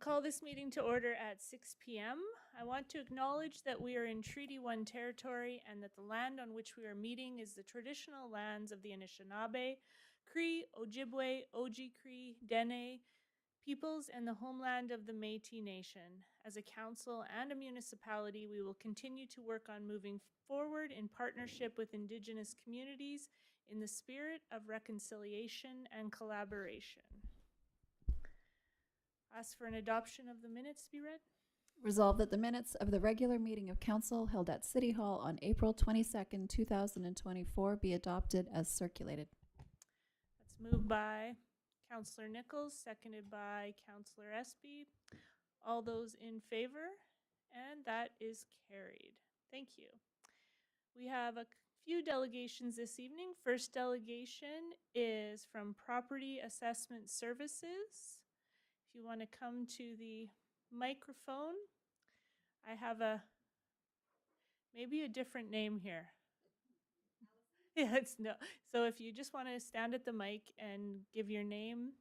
Call this meeting to order at 6 p.m. I want to acknowledge that we are in Treaty 1 territory and that the land on which we are meeting is the traditional lands of the Anishinaabe, Cree, Ojibwe, Oji-Cree, Dene peoples and the homeland of the Métis Nation. As a council and a municipality, we will continue to work on moving forward in partnership with Indigenous communities in the spirit of reconciliation and collaboration. Ask for an adoption of the minutes to be read. Resolved that the minutes of the regular meeting of council held at City Hall on April 22nd, 2024 be adopted as circulated. That's moved by Councillor Nichols, seconded by Councillor Espy. All those in favor? And that is carried. Thank you. We have a few delegations this evening. First delegation is from Property Assessment Services. If you want to come to the microphone, I have maybe a different name here. Yeah, it's no. So if you just want to stand at the mic and give your name,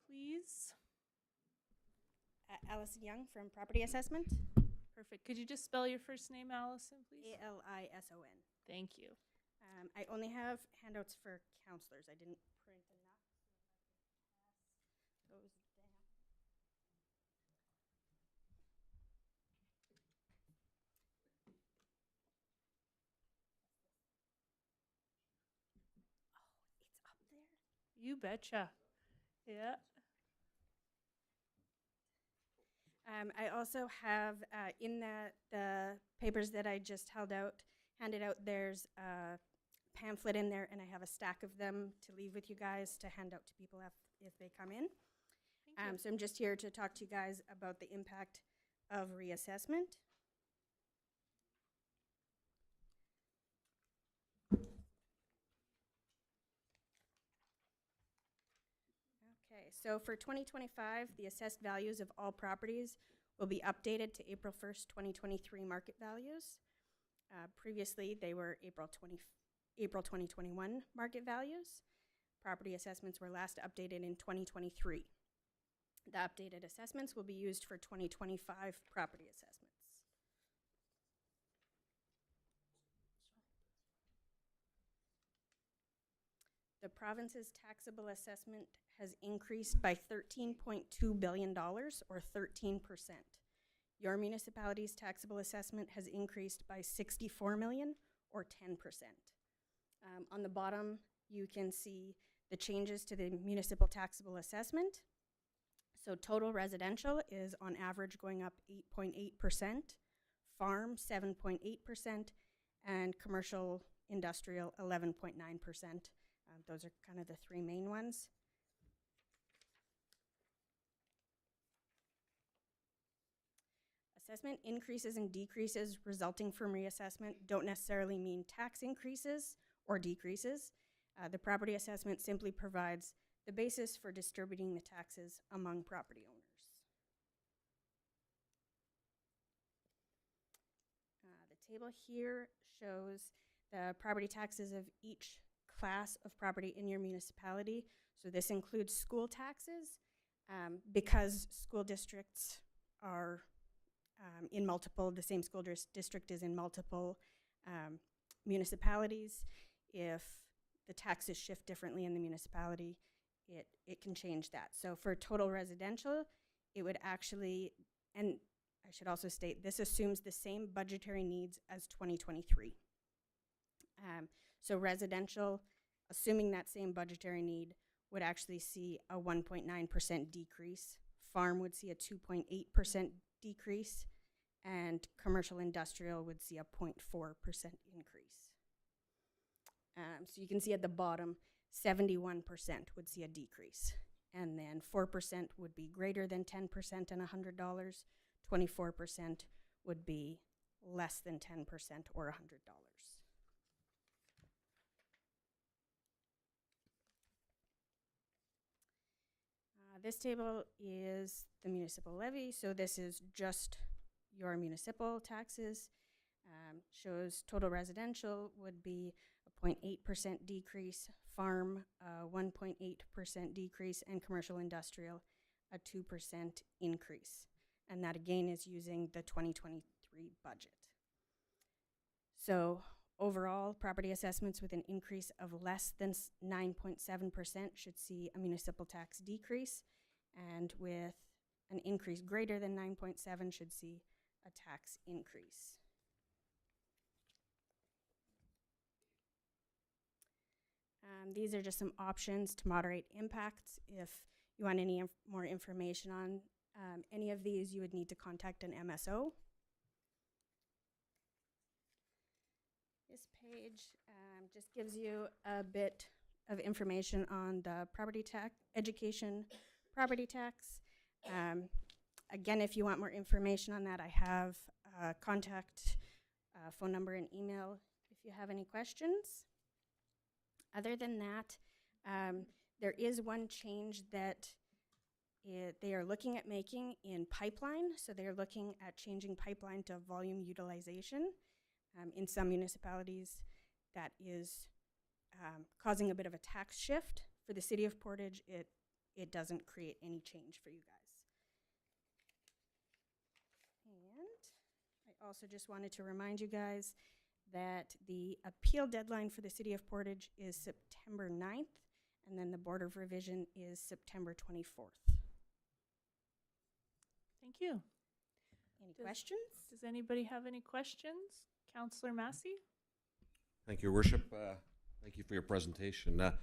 please. Allison Young from Property Assessment. Perfect. Could you just spell your first name, Allison, please? A-L-I-S-O-N. Thank you. I only have handouts for counselors. I didn't print enough, so if I could pass those down. Oh, it's up there? You betcha. Yeah. I also have in the papers that I just handed out, there's a pamphlet in there, and I have a stack of them to leave with you guys to hand out to people if they come in. Thank you. So I'm just here to talk to you guys about the impact of reassessment. Okay, so for 2025, the assessed values of all properties will be updated to April 1st, 2023 market values. Previously, they were April 2021 market values. Property assessments were last updated in 2023. The updated assessments will be used for 2025 property assessments. The province's taxable assessment has increased by $13.2 billion, or 13%. Your municipality's taxable assessment has increased by $64 million, or 10%. On the bottom, you can see the changes to the municipal taxable assessment. So total residential is on average going up 8.8%, farm 7.8%, and commercial industrial 11.9%. Those are kind of the three main ones. Assessment increases and decreases resulting from reassessment don't necessarily mean tax increases or decreases. The property assessment simply provides the basis for distributing the taxes among property owners. The table here shows the property taxes of each class of property in your municipality. So this includes school taxes. Because school districts are in multiple, the same school district is in multiple municipalities. If the taxes shift differently in the municipality, it can change that. So for total residential, it would actually, and I should also state, this assumes the same budgetary needs as 2023. So residential, assuming that same budgetary need, would actually see a 1.9% decrease. Farm would see a 2.8% decrease, and commercial industrial would see a 0.4% increase. So you can see at the bottom, 71% would see a decrease, and then 4% would be greater than 10% and $100. 24% would be less than 10% or $100. This table is the municipal levy, so this is just your municipal taxes. Shows total residential would be a 0.8% decrease, farm 1.8% decrease, and commercial industrial a 2% increase. And that again is using the 2023 budget. So overall, property assessments with an increase of less than 9.7% should see a municipal tax decrease, and with an increase greater than 9.7 should see a tax increase. These are just some options to moderate impacts. If you want any more information on any of these, you would need to contact an MSO. This page just gives you a bit of information on the property tax, education property tax. Again, if you want more information on that, I have contact phone number and email if you have any questions. Other than that, there is one change that they are looking at making in pipeline. So they are looking at changing pipeline to volume utilization. In some municipalities, that is causing a bit of a tax shift. For the city of Portage, it doesn't create any change for you guys. And I also just wanted to remind you guys that the appeal deadline for the city of Portage is September 9th, and then the Board of Revision is September 24th. Thank you. Any questions? Does anybody have any questions? Councillor Massey? Thank you, Your Worship. Thank you for your presentation. A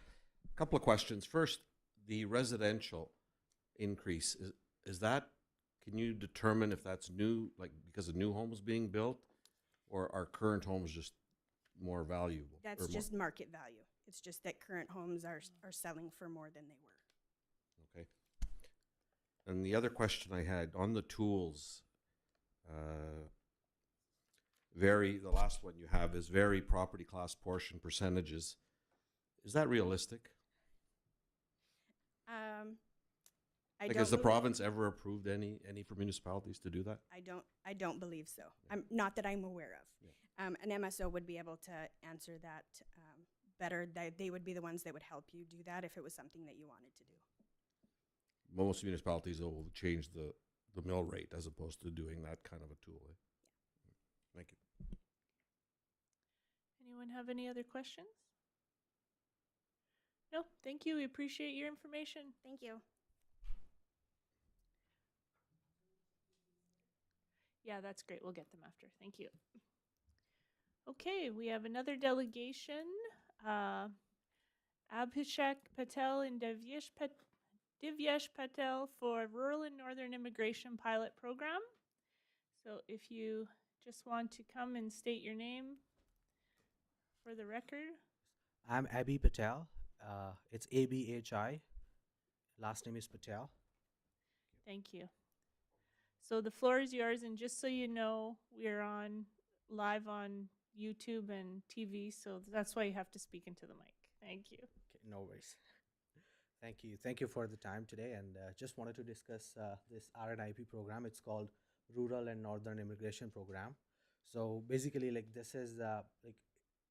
couple of questions. First, the residential increase, is that, can you determine if that's new, like because of new homes being built, or are current homes just more valuable? That's just market value. It's just that current homes are selling for more than they were. Okay. And the other question I had on the tools, the last one you have is vary property class portion percentages. Is that realistic? Has the province ever approved any for municipalities to do that? I don't believe so. Yeah. Not that I'm aware of. Yeah. An MSO would be able to answer that better. They would be the ones that would help you do that if it was something that you wanted to do. Most municipalities will change the mill rate as opposed to doing that kind of a tool. Eh? Yeah. Thank you. Anyone have any other questions? No, thank you. We appreciate your information. Thank you. Yeah, that's great. We'll get them after. Thank you. Okay, we have another delegation. Abhishek Patel and Divyesh Patel for Rural and Northern Immigration Pilot Program. So if you just want to come and state your name for the record. I'm Abhi Patel. It's ABHI. Last name is Patel. Thank you. So the floor is yours, and just so you know, we're live on YouTube and TV, so that's why you have to speak into the mic. Thank you. Okay, no worries. Thank you. Thank you for the time today, and just wanted to discuss this RNIP program. It's called Rural and Northern Immigration Program. So basically, this is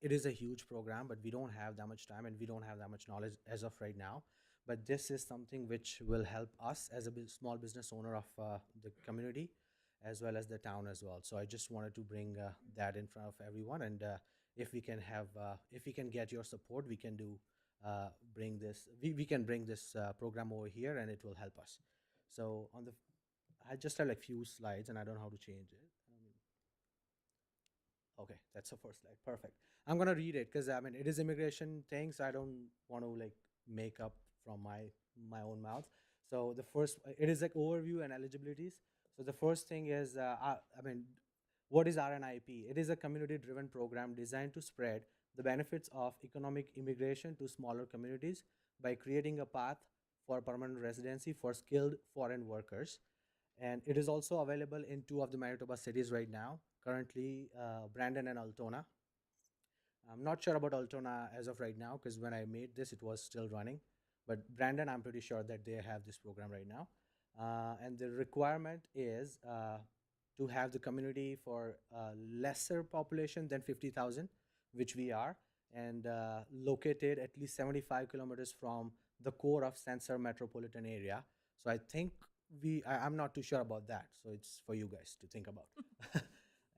it is a huge program, but we don't have that much time and we don't have that much knowledge as of right now. But this is something which will help us as a small business owner of the community, as well as the town as well. So I just wanted to bring that in front of everyone, and if we can get your support, we can bring this program over here, and it will help us. So I just have few slides, and I don't know how to change it. Okay, that's the first slide. Perfect. I'm gonna read it because it is immigration thing, so I don't want to make up from my own mouth. So the first, it is overview and eligibilities. So the first thing is, what is RNIP? It is a community-driven program designed to spread the benefits of economic immigration to smaller communities by creating a path for permanent residency for skilled foreign workers. And it is also available in 2 of the Manitoba cities right now, currently Brandon and Altona. I'm not sure about Altona as of right now because when I made this, it was still running. But Brandon, I'm pretty sure that they have this program right now. And the requirement is to have the community for lesser population than 50,000, which we are, and located at least 75 kilometers from the core of Sensor metropolitan area. So I think I'm not too sure about that, so it's for you guys to think about.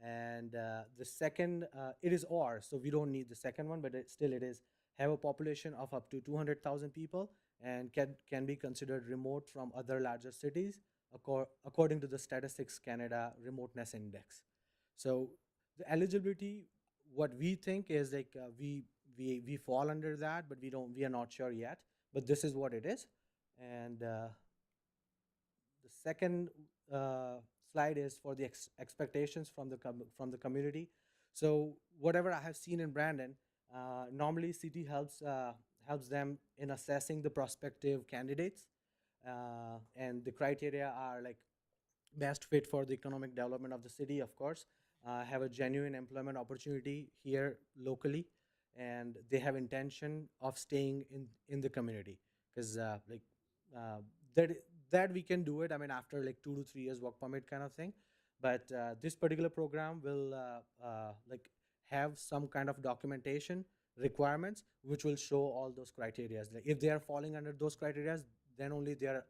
And the second, it is or, so we don't need the second one, but it is have a population of up to 200,000 people and can be considered remote from other larger cities according to the Statistics Canada Remoteness Index. So the eligibility, what we think is like we fall under that, but we are not sure yet. But this is what it is, and the second slide is for the expectations from from the community. So whatever I have seen in Brandon, normally city helps them in assessing the prospective candidates, and the criteria are like best fit for the economic development of the city, of course, have a genuine employment opportunity here locally, and they have intention of staying in the community because uh, that that we can do it. I mean, after like 2 to 3 years work permit kind of thing, but this particular program will like have some kind of documentation requirements which will show all those criteria. Like if they are falling under those criteria, then only they are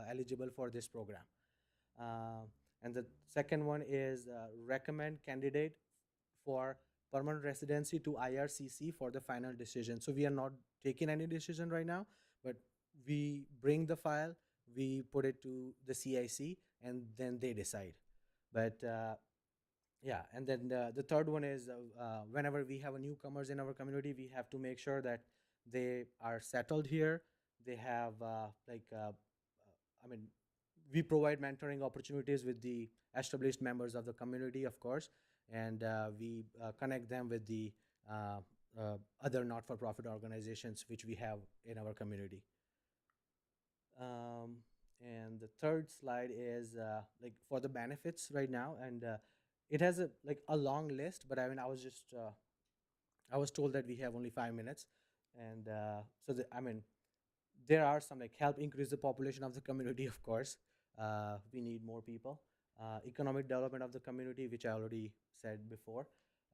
eligible for this program. Uh, and the second one is recommend candidate for permanent residency to IRCC for the final decision. So we are not taking any decision right now, but we bring the file, we put it to the CIC, and then they decide. But yeah, and then the third one is whenever we have a newcomers in our community, we have to make sure that they are settled here. They have I mean, we provide mentoring opportunities with the established members of the community, of course, and we connect them with the other not-for-profit organizations which we have in our community. And the third slide is like for the benefits right now, and it has a long list, but I mean I was told that we have only 5 minutes, and I mean there are some like help increase the population of the community, of course. We need more people. Economic development of the community, which I already said before,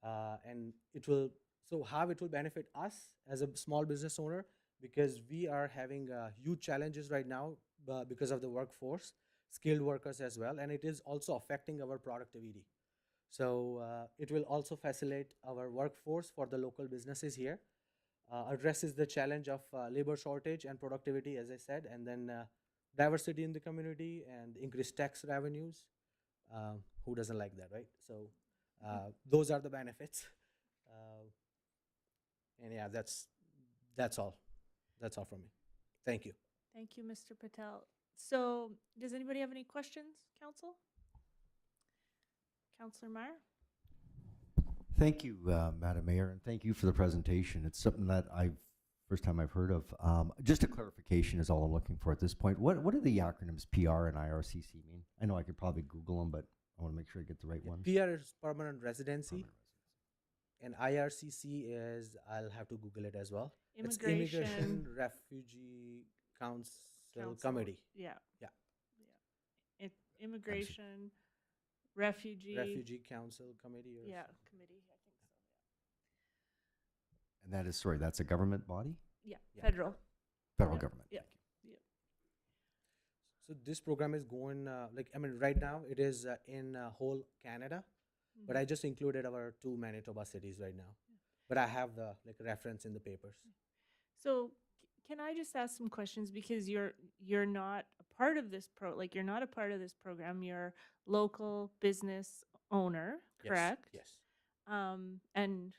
and it will. So how it will benefit us as a small business owner, because we are having huge challenges right now because of the workforce, skilled workers as well, and it is also affecting our productivity. So it will also facilitate our workforce for the local businesses here, addresses the challenge of labor shortage and productivity, as I said, and then diversity in the community and increased tax revenues. Who doesn't like that, right? So those are the benefits. Uh, and yeah, that's all. That's all from me. Thank you. Thank you, Mr. Patel. So, does anybody have any questions, Council? Councillor Meyer? Thank you, Madam Mayor, and thank you for the presentation. It's something that first time I've heard of. Just a clarification is all I'm looking for at this point. What do the acronyms PR and IRCC mean? I know I could probably Google them, but I want to make sure I get the right ones. PR is permanent residency, Permanent and IRCC is, I'll have to Google it as well. It's Immigration Immigration Refugee Council Committee. Yeah. Yeah. Immigration, refugee. Refugee Council Committee. Or Yeah, something. committee, I think so. And that is, sorry, that's a government body? Yeah, Yeah. federal. Federal Yep, government. yep. Thank you. So this program is going right now it is in whole Canada, but I just included our 2 Manitoba cities right now. But I have the reference in the papers. So, can I just ask some questions, because you're not a part of this you're not a part of this program. You're local business owner, correct? Yes. And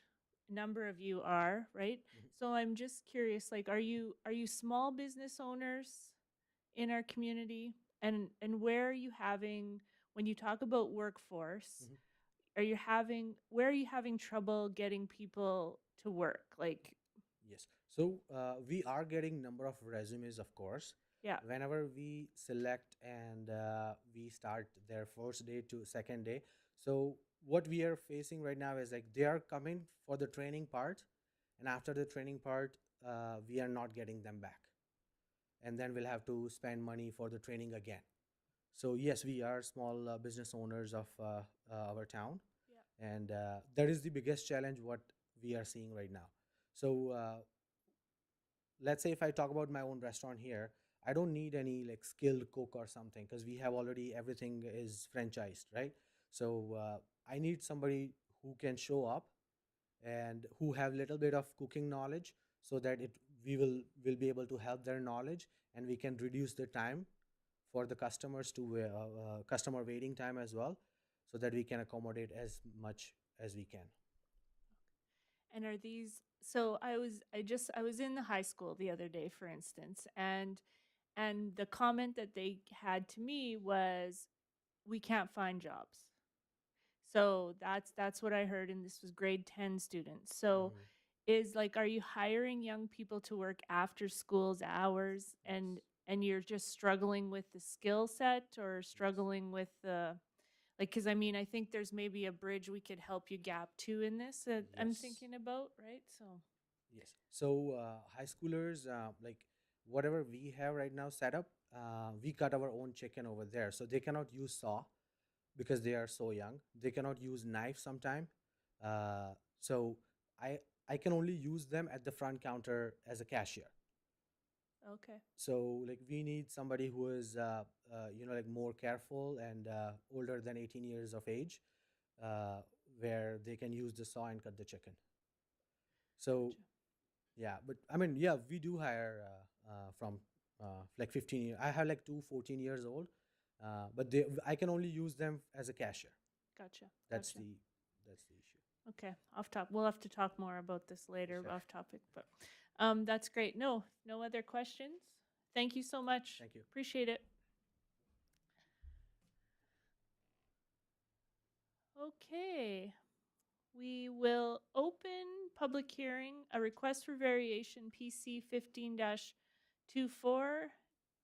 a number of you are, right? Mhm. So I'm just curious, like, are you small business owners in our community, and where are you having, when you talk about workforce, Mhm. where are you having trouble getting people to work? Like, Yes. So we are getting number of resumes, of course. yeah, Whenever we select and we start their first day to second day. So what we are facing right now is like they are coming for the training part, and after the training part, we are not getting them back, and then we'll have to spend money for the training again. So yes, we are small business owners of our town, yeah, and that is the biggest challenge what we are seeing right now. So let's say if I talk about my own restaurant here, I don't need any like skilled cook or something because we have already everything is franchised, right? So I need somebody who can show up and who have little bit of cooking knowledge so that it will be able to help their knowledge and we can reduce the time for the customers to customer waiting time as well so that we can accommodate as much as we can. And are these, so I was in the high school the other day, for instance, and the comment that they had to me was, we can't find jobs. So that's what I heard, and this was grade 10 students. So Mhm. is like, are you hiring young people to work after school's hours, and you're just struggling with the skill set, or struggling with the, like, because I mean, I think there's maybe a bridge we could help you gap to in this that I'm Yes. thinking about, right? So Yes. So high schoolers, like whatever we have right now set up, we cut our own chicken over there. So they cannot use saw because they are so young. They cannot use knife sometime. So I can only use them at the front counter as a cashier. okay, So like we need somebody who is like more careful and older than 18 years of age, uh, where they can use the saw and cut the chicken. So gotcha. yeah, but I mean, yeah, we do hire from like 15 years. I have like two 14 years old, but I can only use them as a cashier. Gotcha. That's Gotcha. that's the issue. Okay, off top. We'll have to talk more about this later, Sure. off topic, but that's great. No other questions. Thank you so much. Thank you. Appreciate it. Okay, we will open public hearing, a request for variation PC 15-24,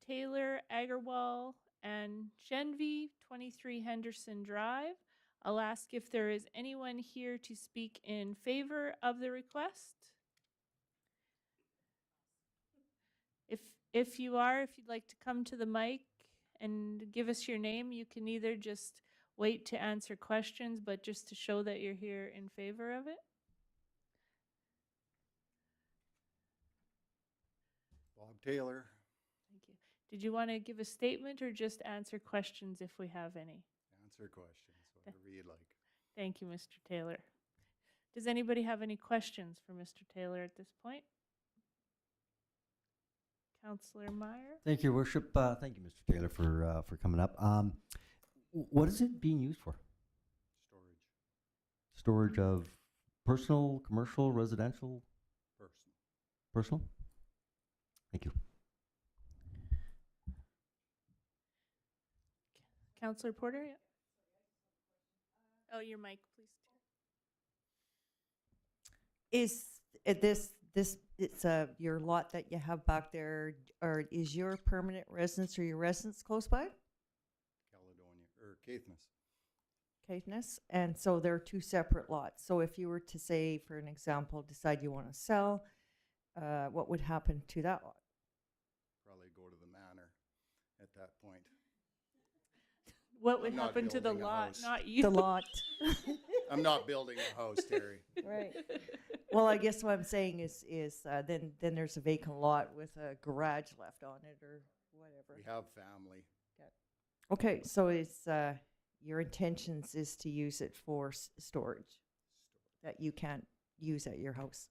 Taylor Agarwal and Genvi, 23 Henderson Drive. I'll ask if there is anyone here to speak in favor of the request. If you are, if you'd like to come to the mic and give us your name, you can either just wait to answer questions, but just to show that you're here in favor of it. Bob Taylor. Thank you. Did you want to give a statement or just answer questions if we have any? Answer questions, whatever you'd like. Thank you, Mr. Taylor. Does anybody have any questions for Mr. Taylor at this point? Councillor Meyer? Thank you, Your Worship. Thank you, Mr. Taylor, for coming up. What is it being used for? Storage. Storage of personal, commercial, residential, Personal. personal? Thank you. Councillor Porter? Yeah. Oh, your mic, please. Is it's your lot that you have back there, or is your permanent residence or your residence close by? Caledonia, or Caithness. Caithness, and so they're two separate lots. So if you were to say, for an example, decide you want to sell, what would happen to that lot? Probably go to the manor at that point. What would I'm not happen to the building a lot, house. not you? The lot. I'm not building a house, Terry. Right. Well, I guess what I'm saying is then there's a vacant lot with a garage left on it or whatever. We have family. Okay, so it's your intentions is to use it for storage that you can't use at your house.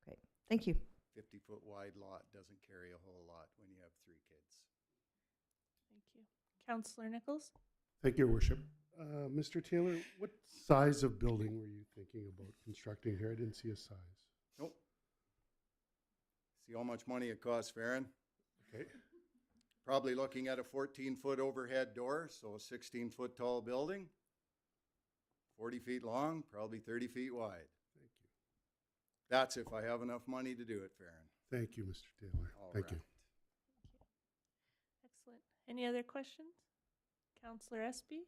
Correct. Okay, thank you. 50-foot wide lot doesn't carry a whole lot when you have 3 kids. Thank you. Councillor Nichols? Thank you, Your Worship. Mr. Taylor, what size of building were you thinking about constructing here? I didn't see a size. Nope. See how much money it costs, Farron? Okay. Probably looking at a 14-foot overhead door, so a 16-foot tall building, 40 feet long, probably 30 feet wide. Thank you. That's if I have enough money to do it, Farron. Thank you, Mr. Taylor. All Thank you. right. Excellent. Any other questions? Councillor Espy?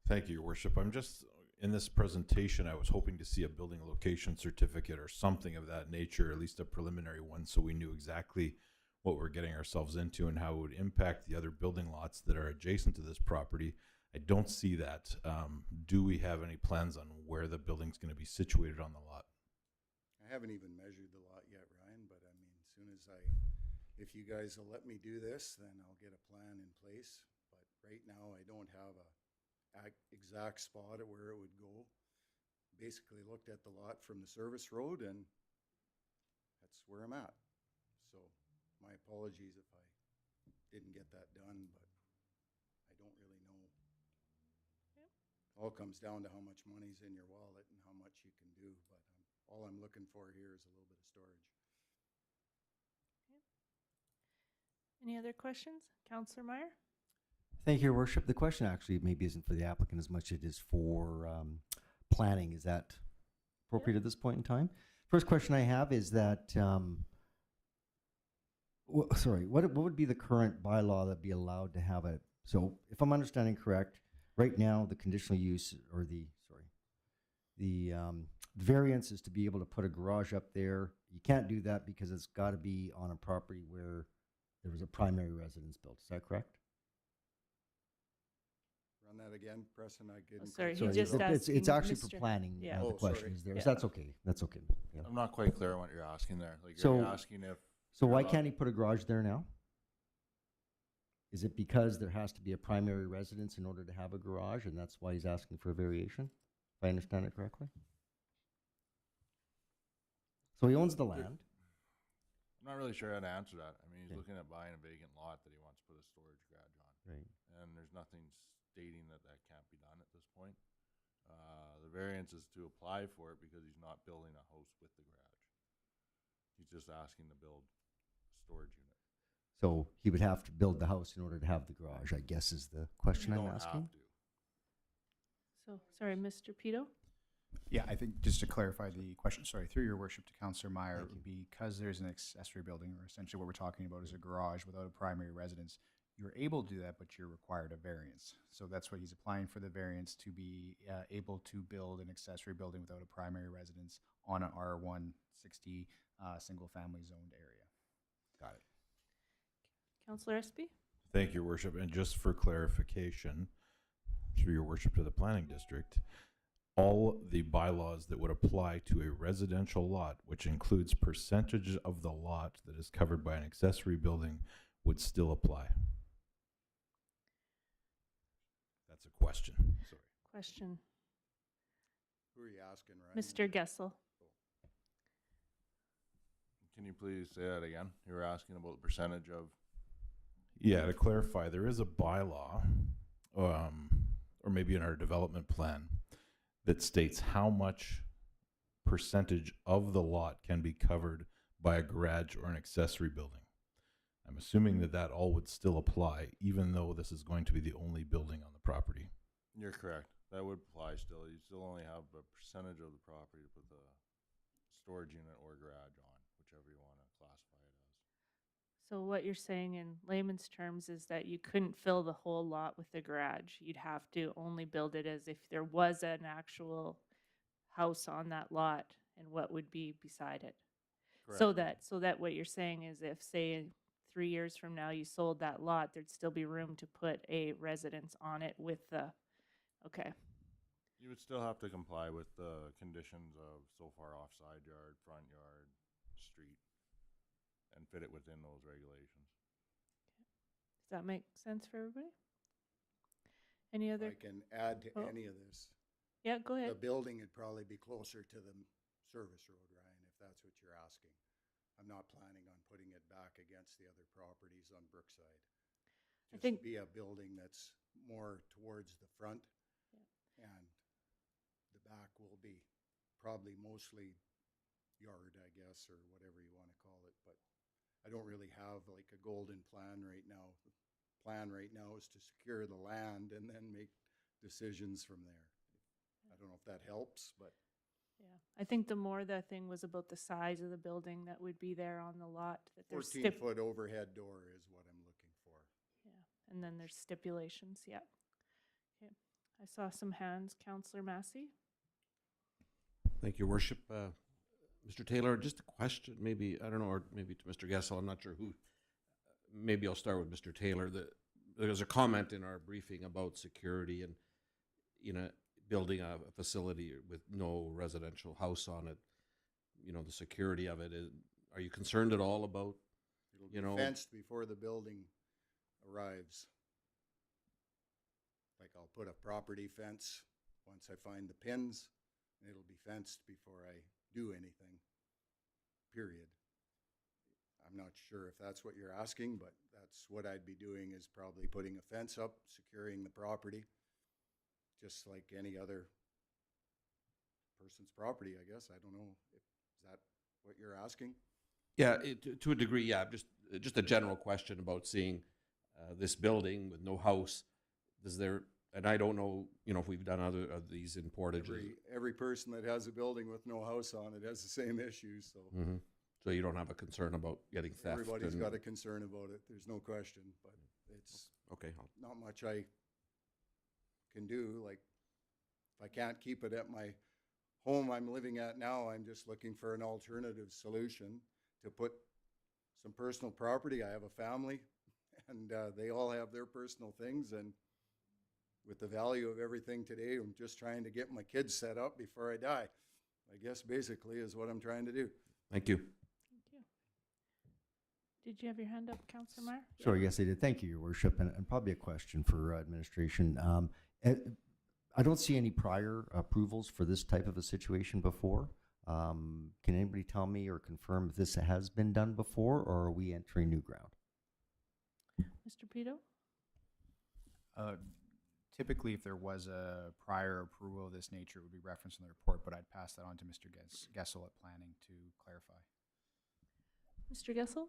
Thank you, Your Worship. I'm just, in this presentation, I was hoping to see a building location certificate or something of that nature, at least a preliminary one, so we knew exactly what we're getting ourselves into and how it would impact the other building lots that are adjacent to this property. I don't see that. Do we have any plans on where the building's going to be situated on the lot? I haven't even measured the lot yet, Ryan, but I mean, as soon as I if you guys will let me do this, then I'll get a plan in place. But right now, I don't have a exact spot of where it would go. Basically looked at the lot from the service road, and that's where I'm at. So my apologies if I didn't get that done, but I don't really know. Yep. All comes down to how much money's in your wallet and how much you can do, but all I'm looking for here is a little bit of storage. Any other questions? Counselor Meyer? Thank you, Your Worship. The question actually maybe isn't for the applicant as much as it is for planning. Is that appropriate at this point in time? First question I have is that, what would be the current bylaw that be allowed to have it? So if I'm understanding correct, right now the conditional use or the variance is to be able to put a garage up there. You can't do that because it's got to be on a property where there was a primary residence built. Is that correct? Run that again, Preston, I didn't. sorry, quite he just catch asked- it's actually for Mr. planning. Yeah. The Oh, question sorry. is there. Yeah. So that's okay. That's okay. Yeah. I'm not quite clear on what you're asking there. Like, So- you're asking if. So you're why allowed- can't he put a garage there now? Is it because there has to be a primary residence in order to have a garage, and that's why he's asking for a variation? If I understand it correctly? So he owns the land. I'm not really sure how to answer that. I mean, he's Okay. looking at buying a vacant lot that he wants to put a storage garage on. Right. And there's nothing stating that that can't be done at this point. The variance is to apply for it because he's not building a house with the garage. He's just asking to build a storage unit. So he would have to build the house in order to have the garage, I guess is the question You I'm don't asking. have to. So, sorry, Mr. Pito? Yeah, I think just to clarify the question, sorry, through your worship to Councillor Meyer, Thank because there's an accessory building, or essentially what we're talking about is a garage without a primary residence, you're able to do that, but you're required a variance. So that's what he's applying for, the variance to be able to build an accessory building without a primary residence on an R160 single-family zoned area. Got it. Counselor Espy? Thank you, Your Worship. And just for clarification, through Your Worship to the Planning District, all the bylaws that would apply to a residential lot, which includes percentage of the lot that is covered by an accessory building, would still apply. That's a question. Sorry. Question. Who are you asking, Ryan? Mr. Gessel? Can you please say that again? You were asking about the percentage of. Yeah, to clarify, there is a bylaw, or maybe in our development plan, that states how much percentage of the lot can be covered by a garage or an accessory building. I'm assuming that that all would still apply, even though this is going to be the only building on the property. You're correct. That would apply still. You still only have a percentage of the property to put the storage unit or garage on, whichever you want to classify it as. So what you're saying in layman's terms is that you couldn't fill the whole lot with the garage. You'd have to only build it as if there was an actual house on that lot and what would be beside it. So that what you're saying is if, say, 3 years from now you sold that lot, there'd still be room to put a residence on it with the, okay. You would still have to comply with the conditions of so far off side yard, front yard, street, and fit it within those regulations. Does that make sense for everybody? Any If other? I can add to Oh. any of this. Yeah, go The ahead. building would probably be closer to the service road, Ryan, if that's what you're asking. I'm not planning on putting it back against the other properties on Brookside. I Just think- be a building that's more towards the front. And the back will be probably mostly yard, I guess, or whatever you want to call it. But I don't really have like a golden plan right now. The plan right now is to secure the land and then make decisions from there. I don't know if that helps, but Yeah, I think the more the thing was about the size of the building that would be there on the lot, that there's 14-foot overhead door is what I'm looking for. Yeah, and then there's stipulations, yeah. Okay, I saw some hands. Counselor Massey? Thank you, Your Worship. Mr. Taylor, just a question, maybe, I don't know, or maybe to Mr. Gessel, I'm not sure who. Maybe I'll start with Mr. Taylor. There's a comment in our briefing about security and, building a facility with no residential house on it, the security of it. Are you concerned at all about It'll You be know- fenced before the building arrives. Like I'll put a property fence once I find the pins, and it'll be fenced before I do anything, period. I'm not sure if that's what you're asking, but that's what I'd be doing, is probably putting a fence up, securing the property, just like any other person's property, I guess. I don't know if, is that what you're asking? Yeah, to a degree, yeah. Just a general question about seeing this building with no house. Does there, and I don't know, if we've done other of these in Portage. Every person that has a building with no house on it has the same issues, so. Mhm. So you don't have a concern about getting theft? Everybody's got a concern about it, there's no question, but it's Okay, not much I can do. Like, if I can't keep it at my home I'm living at now, I'm just looking for an alternative solution to put some personal property. I have a family, and they all have their personal things, and with the value of everything today, I'm just trying to get my kids set up before I die, I guess, basically, is what I'm trying to do. thank you. Thank you. Did you have your hand up, Councillor Meyer? Sure, yes, I did. Thank you, Your Worship. And probably a question for administration. I don't see any prior approvals for this type of a situation before. Can anybody tell me or confirm if this has been done before, or are we entering new ground? Mr. Pito? Typically, if there was a prior approval of this nature, it would be referenced in the report, but I'd pass that on to Mr. Gessel at planning to clarify. Mr. Gessel?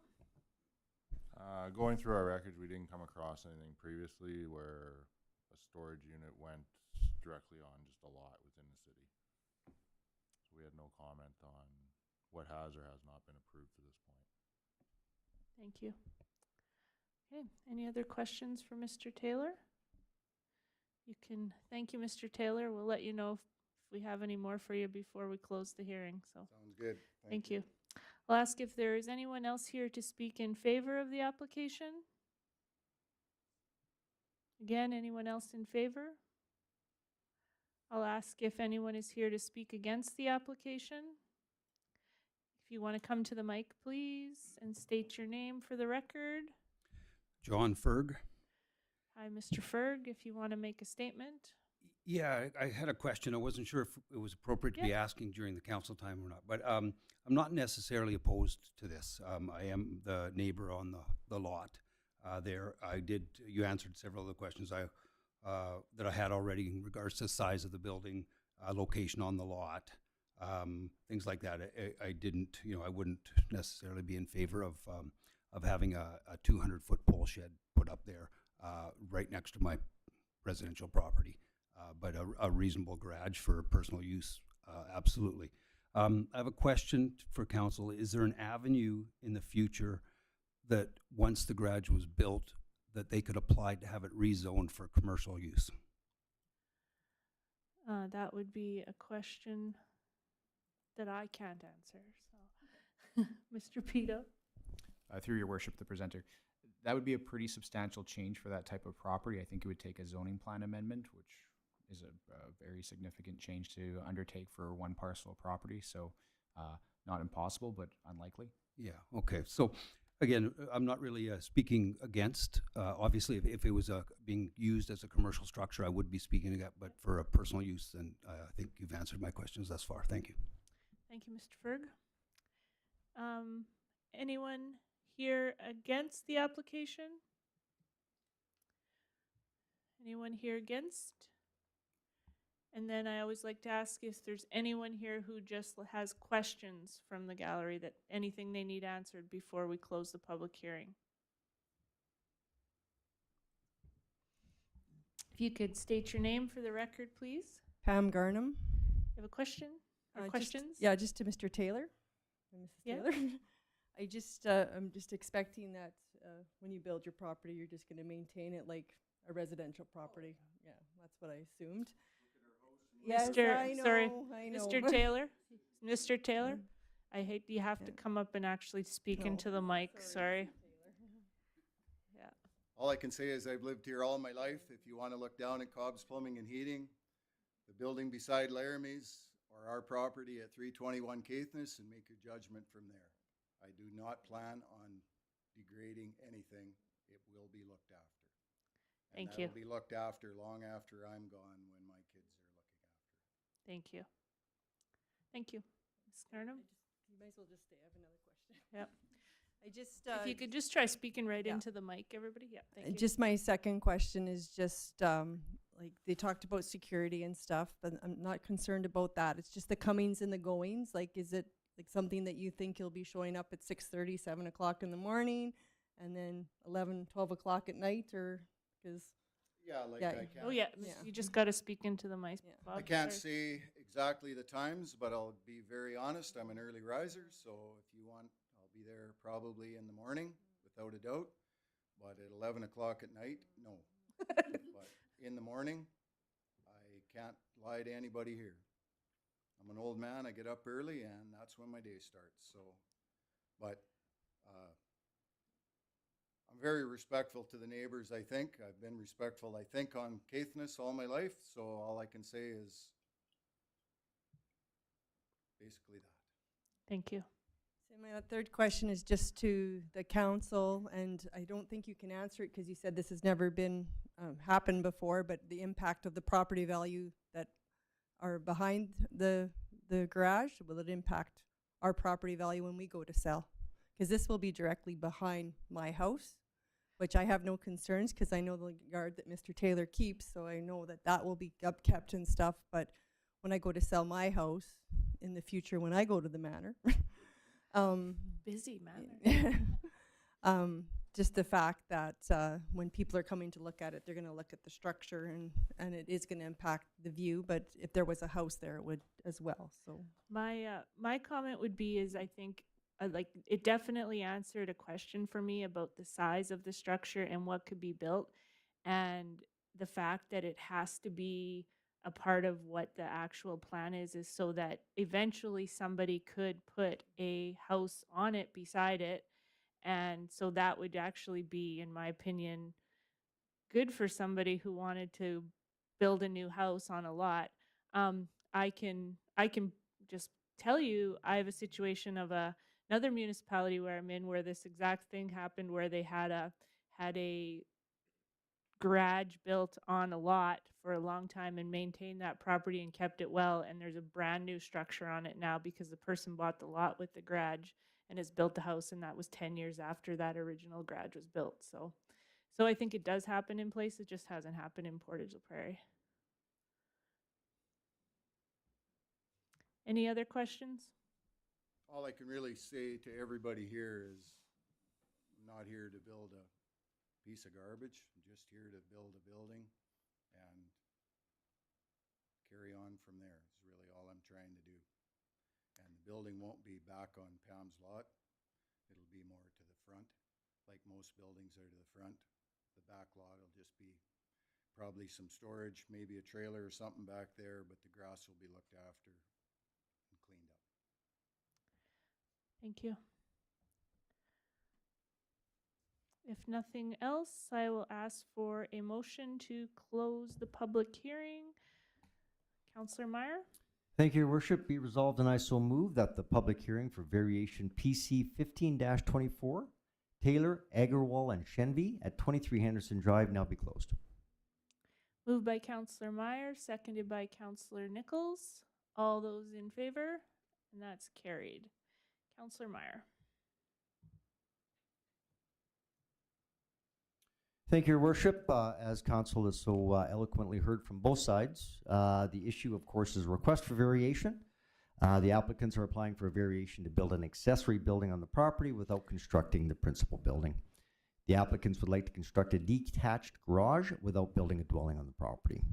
Going through our records, we didn't come across anything previously where a storage unit went directly on just a lot within the city. So we had no comment on what has or has not been approved to this point. Thank you. Okay, any other questions for Mr. Taylor? Thank you, Mr. Taylor. We'll let you know if we have any more for you before we close the hearing, so. Sounds good. Thank you. I'll ask if there is anyone else here to speak in favor of the application. Again, anyone else in favor? I'll ask if anyone is here to speak against the application. If you want to come to the mic, please, and state your name for the record. John Ferg. Hi, Mr. Ferg, if you want to make a statement. Yeah, I had a question. I wasn't sure if it was appropriate to be asking during the council time or not, but I'm not necessarily opposed to this. I am the neighbor on the lot there. You answered several of the questions that I had already in regards to the size of the building, location on the lot, things like that. I wouldn't necessarily be in favor of having a 200-foot pole shed put up there right next to my residential property. But a reasonable garage for personal use, absolutely. I have a question for council. Is there an avenue in the future that once the garage was built, that they could apply to have it rezoned for commercial use? That would be a question that I can't answer. So, Mr. Pito? Through your worship, the presenter, that would be a pretty substantial change for that type of property. I think it would take a zoning plan amendment, which is a very significant change to undertake for one parcel of property. So not impossible, but unlikely. Yeah, okay. So again, I'm not really speaking against. Obviously, if it was being used as a commercial structure, I would be speaking against, but for a personal use, then I think you've answered my questions thus far. Thank you. Thank you, Mr. Ferg. Anyone here against the application? Anyone here against? And then I always like to ask if there's anyone here who just has questions from the gallery, that anything they need answered before we close the public hearing. If you could state your name for the record, please. Pam Garnham. You have a question or questions? Just to Mr. Taylor. And Mrs. Yeah. Taylor. I'm just expecting that when you build your property, you're just going to maintain it like a residential property. Yeah, that's what I assumed. Yes, I know, sorry, I know. Mr. Taylor. Mr. Taylor, I hate you have to come up and actually speak into the mic. Sorry. Yeah. All I can say is I've lived here all my life. If you want to look down at Cobb's Plumbing and Heating, the building beside Laramie's, or our property at 321 Caithness, and make your judgment from there. I do not plan on degrading anything, it will be looked after. And Thank you. that'll be looked after long after I'm gone when my kids are looking after it. Thank you. Thank you. Ms. Garnham? You might as well just stay. I have another question. Yep. I just, If you could just try speaking right yeah. into the mic, everybody. Yeah, thank you. just my second question is just, like, they talked about security and stuff, but I'm not concerned about that. It's just the comings and the goings. Like, is it like something that you think you'll be showing up at 6:30, 7 o'clock in the morning, and then 11, 12 o'clock at night, or, because, Yeah, like Yeah. I can't. Oh, yeah. Yeah. You just got to speak into the mic. Yeah. Bob, I can't sorry. say exactly the times, but I'll be very honest. I'm an early riser, so if you want, I'll be there probably in the morning, without a doubt. But at 11 o'clock at night, no. But in the morning, I can't lie to anybody here. I'm an old man. I get up early, and that's when my day starts. So, but I'm very respectful to the neighbors, I think. I've been respectful, I think, on Caithness all my life. So all I can say is basically that. Thank you. So my third question is just to the council, and I don't think you can answer it because you said this has never been happened before, but the impact of the property value that are behind the garage, will it impact our property value when we go to sell? Because this will be directly behind my house, which I have no concerns because I know the yard that Mr. Taylor keeps, so I know that that will be upkept and stuff. But when I go to sell my house in the future, when I go to the manor, Busy man. just the fact that when people are coming to look at it, they're going to look at the structure, and it is going to impact the view. But if there was a house there, it would as well. So My comment would be is I think like it definitely answered a question for me about the size of the structure and what could be built, and the fact that it has to be a part of what the actual plan is so that eventually somebody could put a house on it beside it. And so that would actually be, in my opinion, good for somebody who wanted to build a new house on a lot. I can just tell you, I have a situation of another municipality where I'm in where this exact thing happened, where they had a garage built on a lot for a long time and maintained that property and kept it well. And there's a brand new structure on it now because the person bought the lot with the garage and has built the house, and that was 10 years after that original garage was built. So I think it does happen in places, it just hasn't happened in Portage la Prairie. Any other questions? All I can really say to everybody here is I'm not here to build a piece of garbage. I'm just here to build a building and carry on from there is really all I'm trying to do. And the building won't be back on Pam's lot. It'll be more to the front, like most buildings are to the front. The back lot will just be probably some storage, maybe a trailer or something back there, but the grass will be looked after and cleaned up. Thank you. If nothing else, I will ask for a motion to close the public hearing. Councillor Meyer? Thank you, Your Worship. Be resolved, and I so move that the public hearing for variation PC 15-24, Taylor, Agarwal, and Shenvi at 23 Henderson Drive now be closed. Moved by Councillor Meyer, seconded by Councillor Nichols. All those in favor? And that's carried. Councillor Meyer. Thank you, Your Worship. As Council has so eloquently heard from both sides, the issue, of course, is a request for variation. The applicants are applying for a variation to build an accessory building on the property without constructing the principal building. The applicants would like to construct a detached garage without building a dwelling on the property.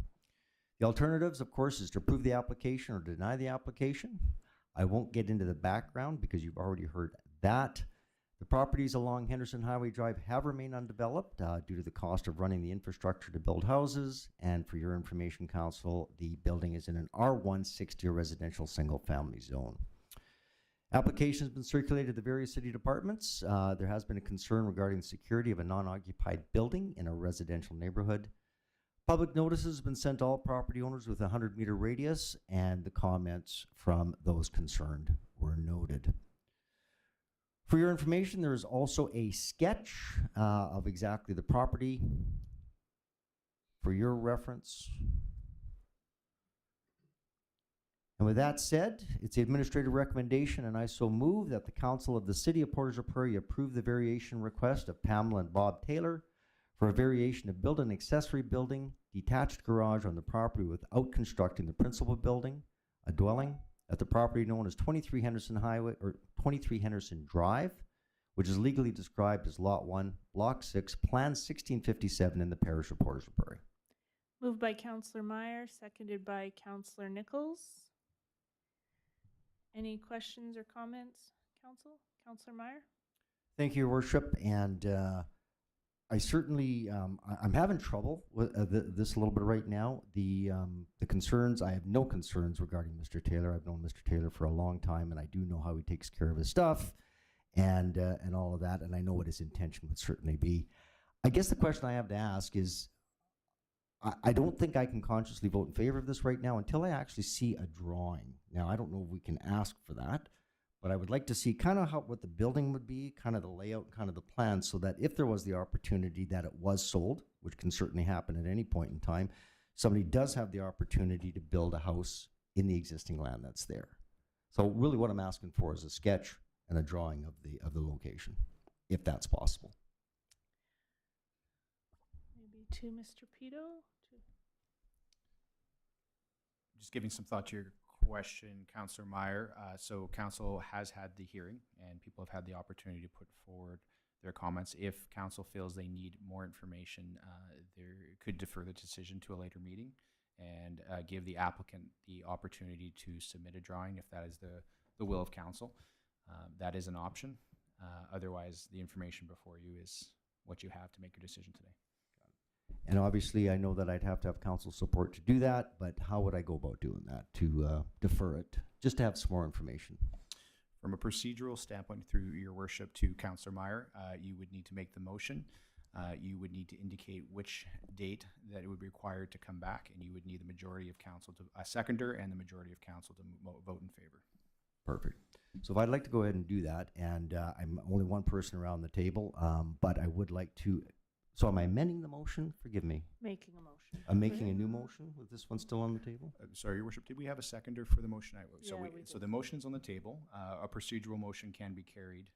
The alternatives, of course, is to approve the application or deny the application. I won't get into the background because you've already heard that. The properties along Henderson Highway Drive have remained undeveloped due to the cost of running the infrastructure to build houses. And for your information, Council, the building is in an R160 residential single-family zone. Application has been circulated to the various city departments. There has been a concern regarding the security of a non-occupied building in a residential neighborhood. Public notices have been sent to all property owners with a 100-meter radius, and the comments from those concerned were noted. For your information, there is also a sketch of exactly the property for your reference. And with that said, it's the administrative recommendation, and I so move that the Council of the City of Portage la Prairie approve the variation request of Pamela and Bob Taylor for a variation to build an accessory building, detached garage on the property without constructing the principal building, a dwelling, at the property known as 23 Henderson Highway, or 23 Henderson Drive, which is legally described as Lot 1, Block 6, Plan 1657 in the parish of Portage la Prairie. Moved by Councillor Meyer, seconded by Councillor Nichols. Any questions or comments, Council? Councillor Meyer? Thank you, Your Worship, and I certainly, I'm having trouble with this a little bit right now. The concerns, I have no concerns regarding Mr. Taylor. I've known Mr. Taylor for a long time, and I do know how he takes care of his stuff and all of that, and I know what his intention would certainly be. I guess the question I have to ask is, I don't think I can consciously vote in favor of this right now until I actually see a drawing. Now, I don't know if we can ask for that, but I would like to see kind of what the building would be, kind of the layout, kind of the plan, so that if there was the opportunity that it was sold, which can certainly happen at any point in time, somebody does have the opportunity to build a house in the existing land that's there. So really what I'm asking for is a sketch and a drawing of the location, if that's possible. Maybe to Mr. Pito? Just giving some thought to your question, Councillor Meyer. So council has had the hearing and people have had the opportunity to put forward their comments. If council feels they need more information, they could defer the decision to a later meeting and give the applicant the opportunity to submit a drawing if that is the will of council. That is an option. Otherwise, the information before you is what you have to make your decision today. And obviously, I know that I'd have to have council support to do that, but how would I go about doing that, to defer it, just to have some more information? From a procedural standpoint, through your worship to Councillor Meyer, you would need to make the motion. You would need to indicate which date that it would be required to come back, and you would need the majority of council to, a seconder and the majority of council to vote in favor. Perfect. So if I'd like to go ahead and do that, and I'm only one person around the table, but I would like to, so am I amending the motion? Forgive me. Making a motion. I'm making a new motion with this one still on the table? Sorry, your worship, did we have a seconder for the motion? So, Yeah, so the motion's on the table. A procedural motion can be carried.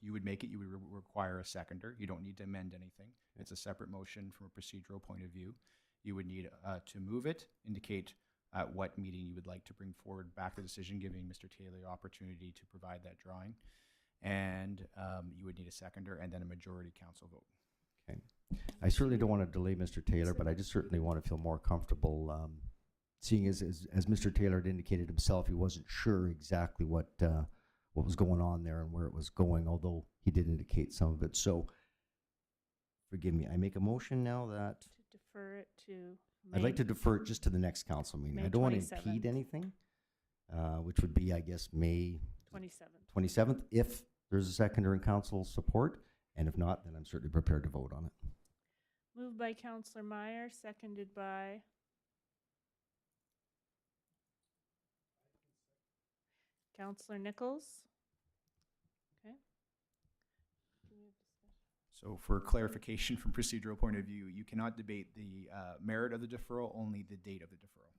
You would make it, you would require a seconder. You don't need to amend anything. It's a separate motion from a procedural point of view. You would need to move it, indicate at what meeting you would like to bring forward back the decision, giving Mr. Taylor the opportunity to provide that drawing. And you would need a seconder and then a majority council vote. Okay. I certainly don't want to delay Mr. Taylor, but I just certainly want to feel more comfortable, seeing as Mr. Taylor had indicated himself, he wasn't sure exactly what was going on there and where it was going, although he did indicate some of it. So, forgive me, I make a motion now that To defer it to I'd like to defer it just to the next council meeting. May I don't want to 27th. impede anything, which would be, I guess, May 27th. 27th, if there's a seconder in council support. And if not, then I'm certainly prepared to vote on it. Moved by Councillor Meyer, seconded by Councillor Nichols. Okay. So for clarification from procedural point of view, you cannot debate the merit of the deferral, only the date of the deferral.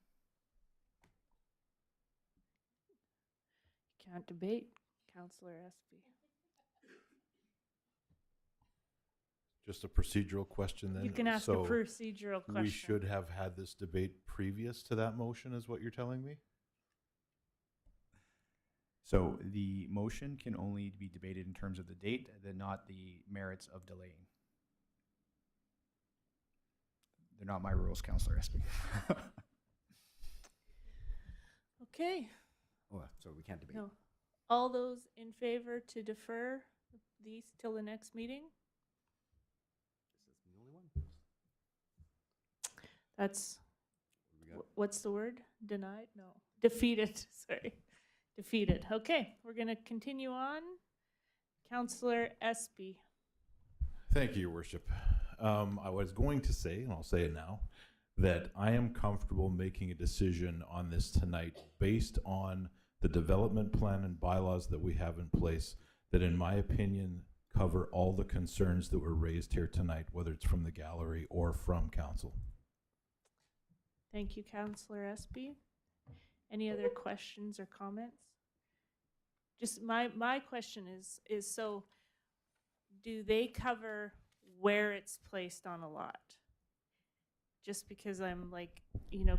Can't debate, Councillor Espy. Just a procedural question then? You can ask a So procedural question. we should have had this debate previous to that motion, is what you're telling me? So the motion can only be debated in terms of the date, not the merits of delaying. They're not my rules, Councillor Espy. Okay. Oh, so we can't debate. No. All those in favor to defer these till the next meeting? This is the only one. That's, what's the word? Denied? No. Defeated, sorry. Defeated. Okay, we're going to continue on. Councillor Espy. Thank you, Your Worship. I was going to say, and I'll say it now, that I am comfortable making a decision on this tonight based on the development plan and bylaws that we have in place that, in my opinion, cover all the concerns that were raised here tonight, whether it's from the gallery or from council. Thank you, Councillor Espy. Any other questions or comments? Just my question is so do they cover where it's placed on a lot? Just because I'm like,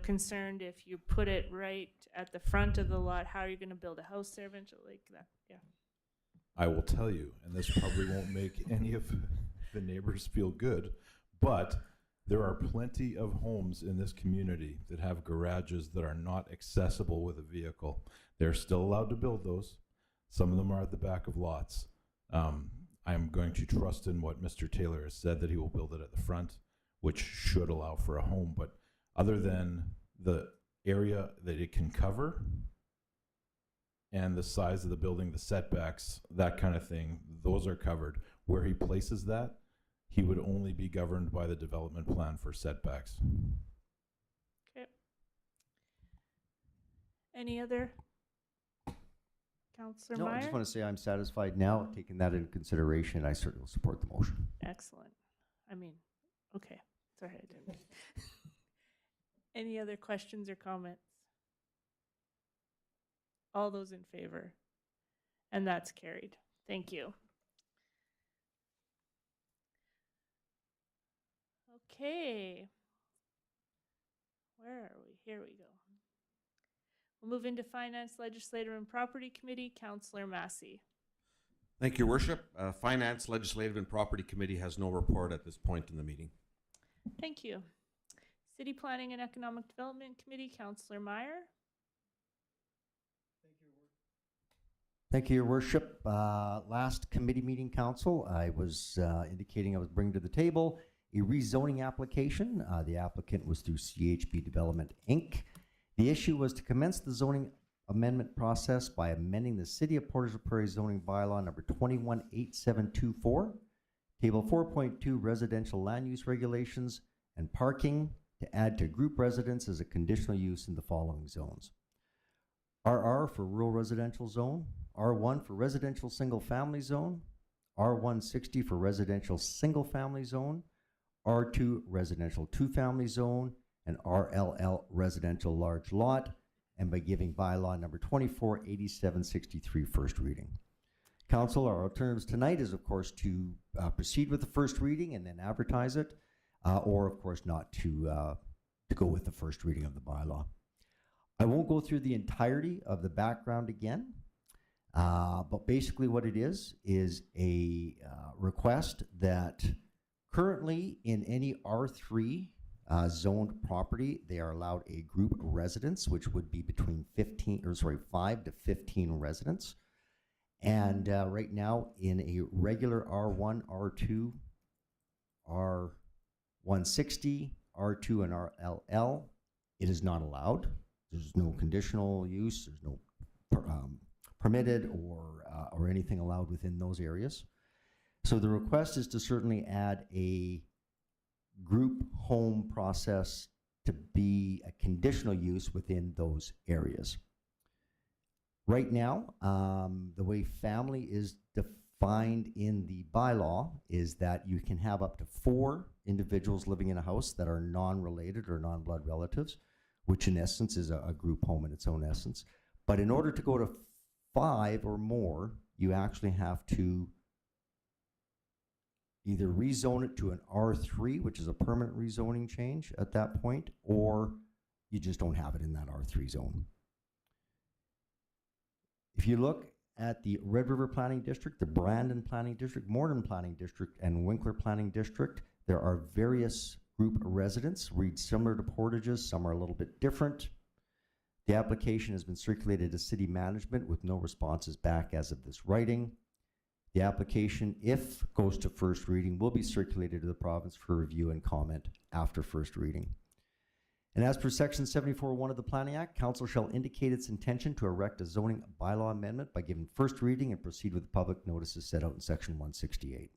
concerned if you put it right at the front of the lot, how are you going to build a house there eventually? Like that, yeah. I will tell you, and this probably won't make any of the neighbors feel good, but there are plenty of homes in this community that have garages that are not accessible with a vehicle. They're still allowed to build those. Some of them are at the back of lots. I'm going to trust in what Mr. Taylor has said, that he will build it at the front, which should allow for a home. But other than the area that it can cover and the size of the building, the setbacks, that kind of thing, those are covered. Where he places that, he would only be governed by the development plan for setbacks. Okay. Any other? Councillor No, Meyer? I just want to say I'm satisfied now. Taking that into consideration, I certainly will support the motion. Excellent. Okay. Sorry, I didn't. Any other questions or comments? All those in favor? And that's carried. Thank you. Okay. Where are we? Here we go. We'll move into Finance, Legislative, and Property Committee. Councillor Massey. Thank you, Your Worship. Finance, Legislative, and Property Committee has no report at this point in the meeting. Thank you. City Planning and Economic Development Committee, Councillor Meyer. Thank you, Your Worship. Last committee meeting, Council, I was indicating I was bringing to the table a rezoning application. The applicant was through CHB Development, Inc. The issue was to commence the zoning amendment process by amending the City of Portage la Prairie zoning bylaw number 218724, Table 4.2 residential land use regulations and parking to add to group residence as a conditional use in the following zones. RR for rural residential zone, R1 for residential single family zone, R160 for residential single family zone, R2 residential two family zone, and RLL residential large lot, and by giving bylaw number 248763 first reading. Council, our alternatives tonight is, of course, to proceed with the first reading and then advertise it, or, of course, not to go with the first reading of the bylaw. I won't go through the entirety of the background again, but basically what it is a request that currently in any R3 zoned property, they are allowed a group residence, which would be between 5 to 15 residents. And right now in a regular R1, R2, R160, R2, and RLL, it is not allowed. There's no conditional use, there's no permitted or anything allowed within those areas. So the request is to certainly add a group home process to be a conditional use within those areas. Right now, the way family is defined in the bylaw is that you can have up to 4 individuals living in a house that are non-related or non-blood relatives, which in essence is a group home in its own essence. But in order to go to 5 or more, you actually have to either rezone it to an R3, which is a permanent rezoning change at that point, or you just don't have it in that R3 zone. If you look at the Red River Planning District, the Brandon Planning District, Morden Planning District, and Winkler Planning District, there are various group residents, read similar to Portage's, some are a little bit different. The application has been circulated to city management with no responses back as of this writing. The application, if goes to first reading, will be circulated to the province for review and comment after first reading. And as per Section 74(1) of the Planning Act, Council shall indicate its intention to erect a zoning bylaw amendment by giving first reading and proceed with the public notices set out in Section 168.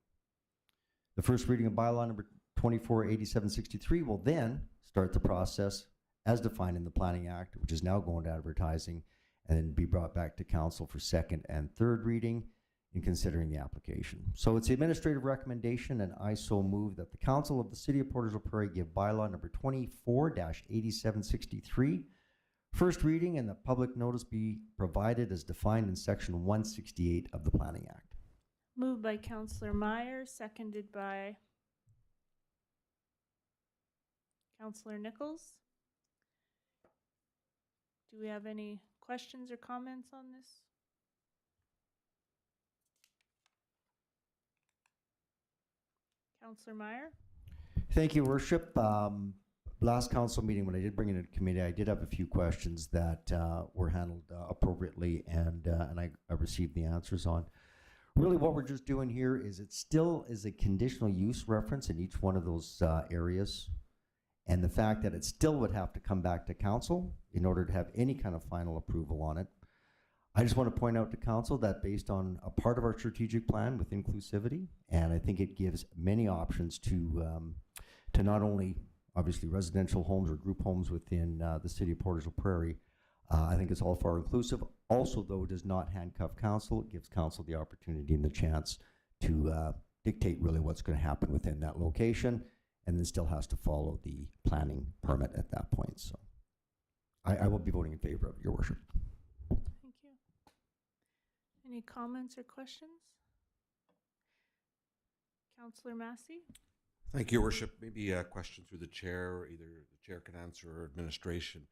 The first reading of bylaw number 248763 will then start the process as defined in the Planning Act, which is now going to advertising, and then be brought back to Council for second and third reading. in considering the application. So it's the administrative recommendation, and I so move that the Council of the City of Portage la Prairie give bylaw number 24-8763 first reading, and the public notice be provided as defined in section 168 of the Planning Act. Moved by Councillor Meyer, seconded by Councillor Nichols. Do we have any questions or comments on this? Councillor Meyer? Thank you, Worship. Last council meeting, when I did bring it into committee, I did have a few questions that were handled appropriately, and I received the answers on. Really, what we're just doing here is it still is a conditional use reference in each one of those areas, and the fact that it still would have to come back to council in order to have any kind of final approval on it. I just want to point out to council that based on a part of our strategic plan with inclusivity, and I think it gives many options to not only obviously residential homes or group homes within the city of Portage la Prairie. I think it's all far inclusive. Also, though, it does not handcuff council. It gives council the opportunity and the chance to dictate really what's going to happen within that location, and then still has to follow the planning permit at that point. So I will be voting in favor of it, Your Worship. Thank you. Any comments or questions? Councillor Massey? Thank you, Your Worship. Maybe a question through the chair, either the chair can answer or administration.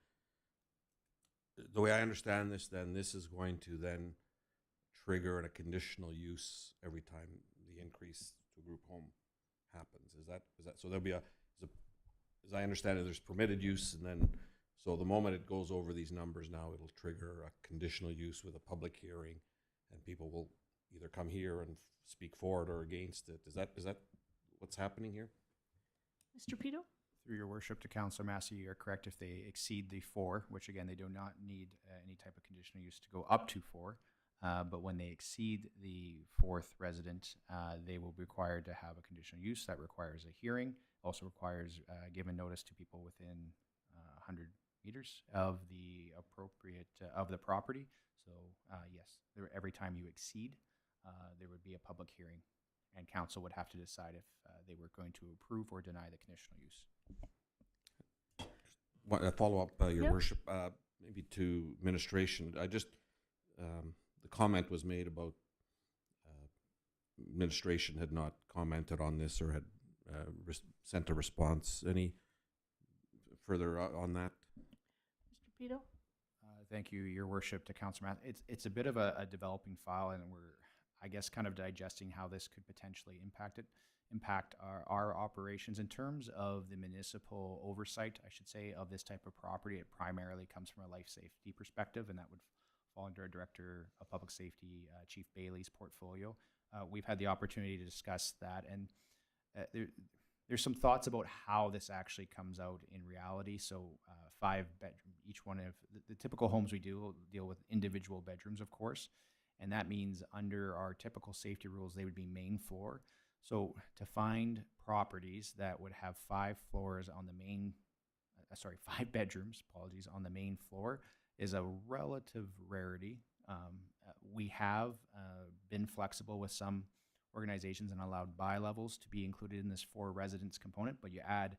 The way I understand this, then this is going to then trigger a conditional use every time the increase to group home happens. Is that so? There'll be as I understand it, there's permitted use, and then so the moment it goes over these numbers now, it'll trigger a conditional use with a public hearing, and people will either come here and speak for it or against it. Is that what's happening here? Mr. Pito? Through your worship to Councillor Massey, you're correct if they exceed the 4, which again, they do not need any type of conditional use to go up to 4. But when they exceed the 4th resident, they will be required to have a conditional use. That requires a hearing, also requires given notice to people within 100 meters of the appropriate, of the property. So yes, every time you exceed, there would be a public hearing, and council would have to decide if they were going to approve or deny the conditional use. A follow-up, Your Yep. Worship, maybe to administration. I just, the comment was made about administration had not commented on this or had sent a response. Any further on that? Mr. Pito? Thank you, Your Worship, to Councillor Math. It's a bit of a developing file, and we're, I guess, kind of digesting how this could potentially impact our operations. In terms of the municipal oversight, I should say, of this type of property, it primarily comes from a life safety perspective, and that would fall under our Director of Public Safety, Chief Bailey's portfolio. We've had the opportunity to discuss that, and there's some thoughts about how this actually comes out in reality. So 5 bedroom, each one of the typical homes we deal with individual bedrooms, of course, and that means under our typical safety rules, they would be main floor. So to find properties that would have 5 floors on the main, 5 bedrooms, apologies, on the main floor is a relative rarity. We have been flexible with some organizations and allowed bi-levels to be included in this 4 residence component, but you add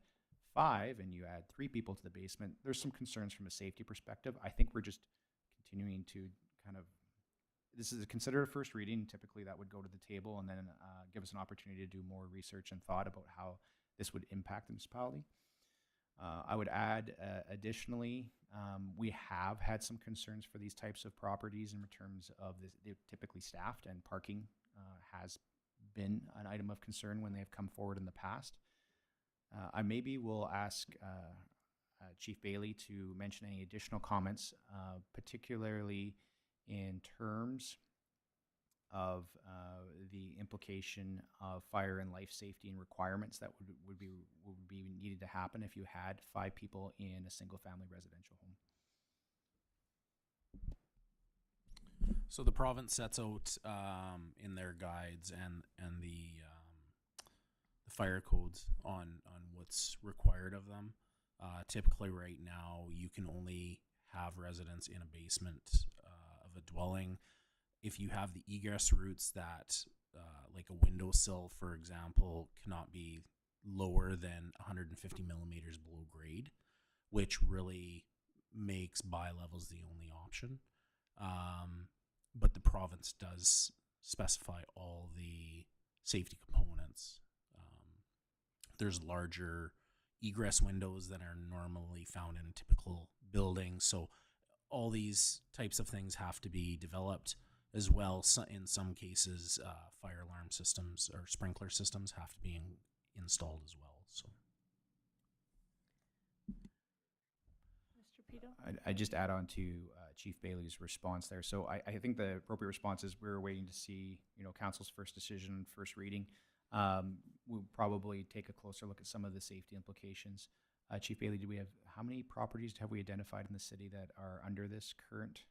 5 and you add 3 people to the basement, there's some concerns from a safety perspective. I think we're just continuing to kind of, this is considered a first reading. Typically that would go to the table and then give us an opportunity to do more research and thought about how this would impact the municipality. I would add additionally, we have had some concerns for these types of properties in terms of they're typically staffed, and parking has been an item of concern when they've come forward in the past. I maybe will ask Chief Bailey to mention any additional comments, particularly in terms of the implication of fire and life safety and requirements that would be needed to happen if you had 5 people in a single family residential home. So the province sets out in their guides and the fire codes on what's required of them. Typically right now you can only have residents in a basement of a dwelling. if you have the egress routes that, like a windowsill, for example, cannot be lower than 150 millimeters below grade, which really makes bi-levels the only option. But the province does specify all the safety components. There's larger egress windows that are normally found in a typical building. So all these types of things have to be developed as well. So in some cases, fire alarm systems or sprinkler systems have to be installed as well. So, Mr. Pito? I just add on to Chief Bailey's response there. So I think the appropriate response is we're waiting to see, council's first decision, first reading. We'll probably take a closer look at some of the safety implications. Chief Bailey, how many properties have we identified in the city that are under this current?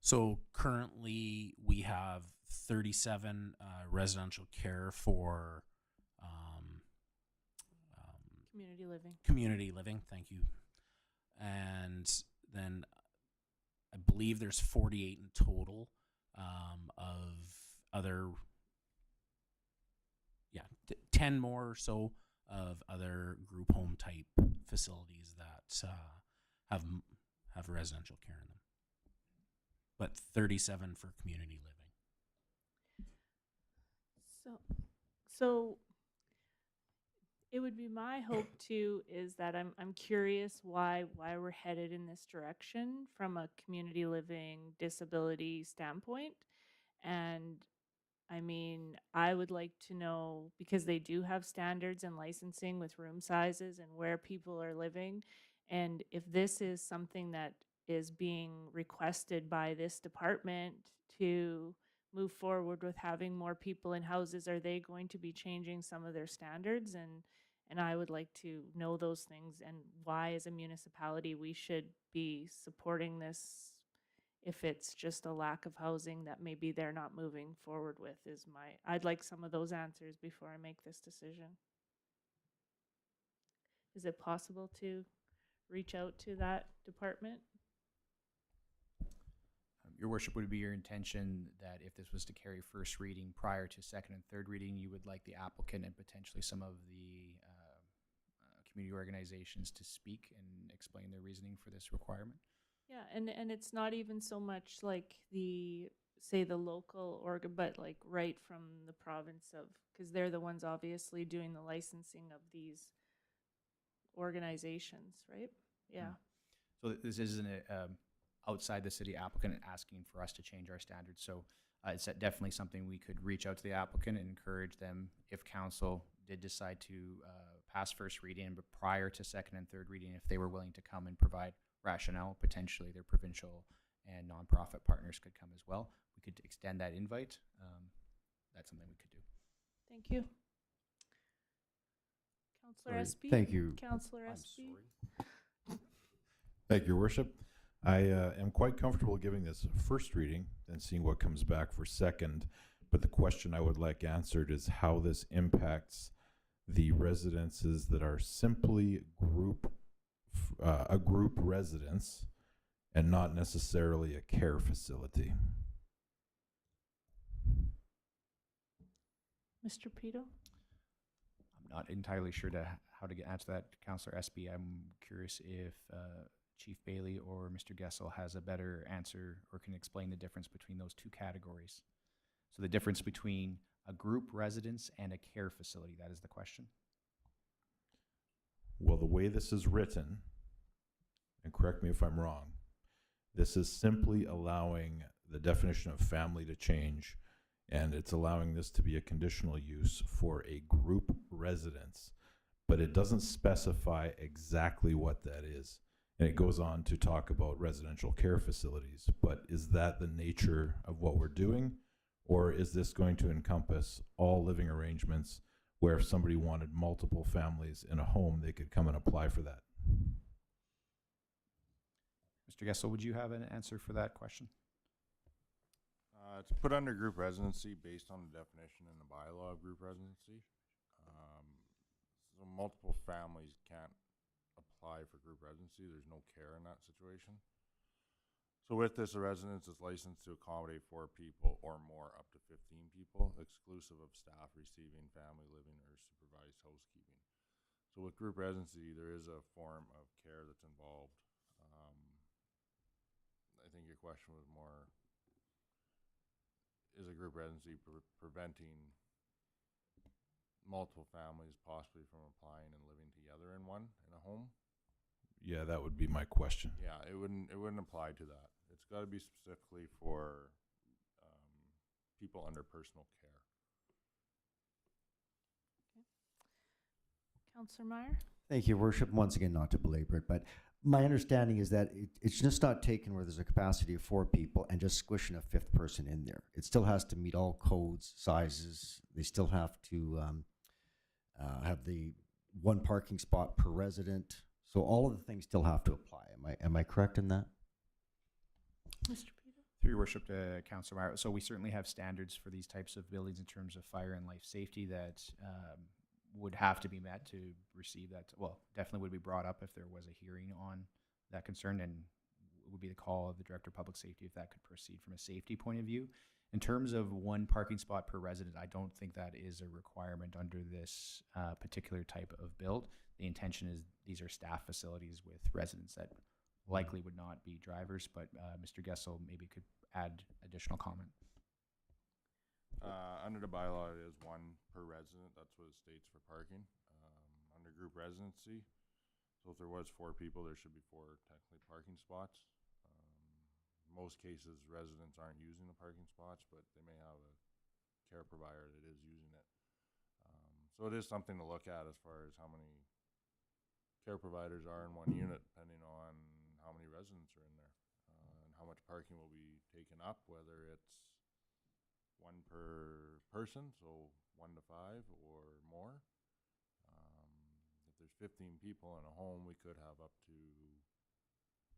So currently we have 37 residential care for community living. Thank you. And then I believe there's 48 in total of other, 10 more or so of other group home type facilities that have residential care in them, but 37 for community living. So it would be my hope too is that I'm curious why we're headed in this direction from a community living disability standpoint. And I mean, I would like to know, because they do have standards and licensing with room sizes and where people are living. And if this is something that is being requested by this department to move forward with having more people in houses, are they going to be changing some of their standards? And I would like to know those things, and why as a municipality we should be supporting this if it's just a lack of housing that maybe they're not moving forward with. I'd like some of those answers before I make this decision. Is it possible to reach out to that department? Your worship, would it be your intention that if this was to carry first reading prior to second and third reading, you would like the applicant and potentially some of the community organizations to speak and explain their reasoning for this requirement? Yeah, and it's not even so much like the local organ, but like right from the province of, because they're the ones obviously doing the licensing of these organizations, right? Yeah. So this isn't outside the city applicant asking for us to change our standards. So it's definitely something we could reach out to the applicant and encourage them, if council did decide to pass first reading, but prior to second and third reading, if they were willing to come and provide rationale, potentially their provincial and nonprofit partners could come as well. We could extend that invite. That's something we could do. Thank you. Councillor Sorry. Espy? Thank you. Councillor I'm Espy? sorry. Thank you, Your Worship. I am quite comfortable giving this a first reading and seeing what comes back for second. But the question I would like answered is how this impacts the residences that are simply a group residence and not necessarily a care facility. Mr. Pito? I'm not entirely sure how to answer that, Councillor Espy. I'm curious if Chief Bailey or Mr. Gessel has a better answer or can explain the difference between those two categories. So the difference between a group residence and a care facility, that is the question. Well, the way this is written, and correct me if I'm wrong, this is simply allowing the definition of family to change, and it's allowing this to be a conditional use for a group residence, but it doesn't specify exactly what that is. And it goes on to talk about residential care facilities, but is that the nature of what we're doing? Or is this going to encompass all living arrangements where if somebody wanted multiple families in a home, they could come and apply for that? Mr. Gessel, would you have an answer for that question? It's put under group residency based on the definition in the bylaw of group residency. So multiple families can't apply for group residency. There's no care in that situation. So with this, a residence is licensed to accommodate 4 people or more up to 15 people, exclusive of staff receiving family living or supervised housekeeping. So with group residency, there is a form of care that's involved. I think your question was more, is a group residency preventing multiple families possibly from applying and living together in a home? Yeah, that would be my question. Yeah, it wouldn't apply to that. It's got to be specifically for people under personal care. Councillor Meyer? Thank you, Your Worship. Once again, not to belabor it, but my understanding is that it's just not taken where there's a capacity of 4 people and just squishing a 5th person in there. It still has to meet all codes, sizes. They still have to have the 1 parking spot per resident. So all of the things still have to apply. Am I correct in that? Mr. Peter? Through Your Worship to Councillor Meyer. So we certainly have standards for these types of buildings in terms of fire and life safety that would have to be met to receive that. Well, definitely would be brought up if there was a hearing on that concern, and it would be the call of the Director of Public Safety if that could proceed from a safety point of view. In terms of 1 parking spot per resident, I don't think that is a requirement under this particular type of build. The intention is these are staff facilities with residents that likely would not be drivers, but Mr. Gessel maybe could add additional comment. Under the bylaw, it is 1 per resident. That's what it states for parking. Under group residency, so if there was 4 people, there should be 4 technically parking spots. Most cases, residents aren't using the parking spots, but they may have a care provider that is using it. So it is something to look at as far as how many care providers are in 1 unit, depending on how many residents are in there, and how much parking will be taken up, whether it's 1 per person, so 1 to 5 or more. If there's 15 people in a home, we could have up to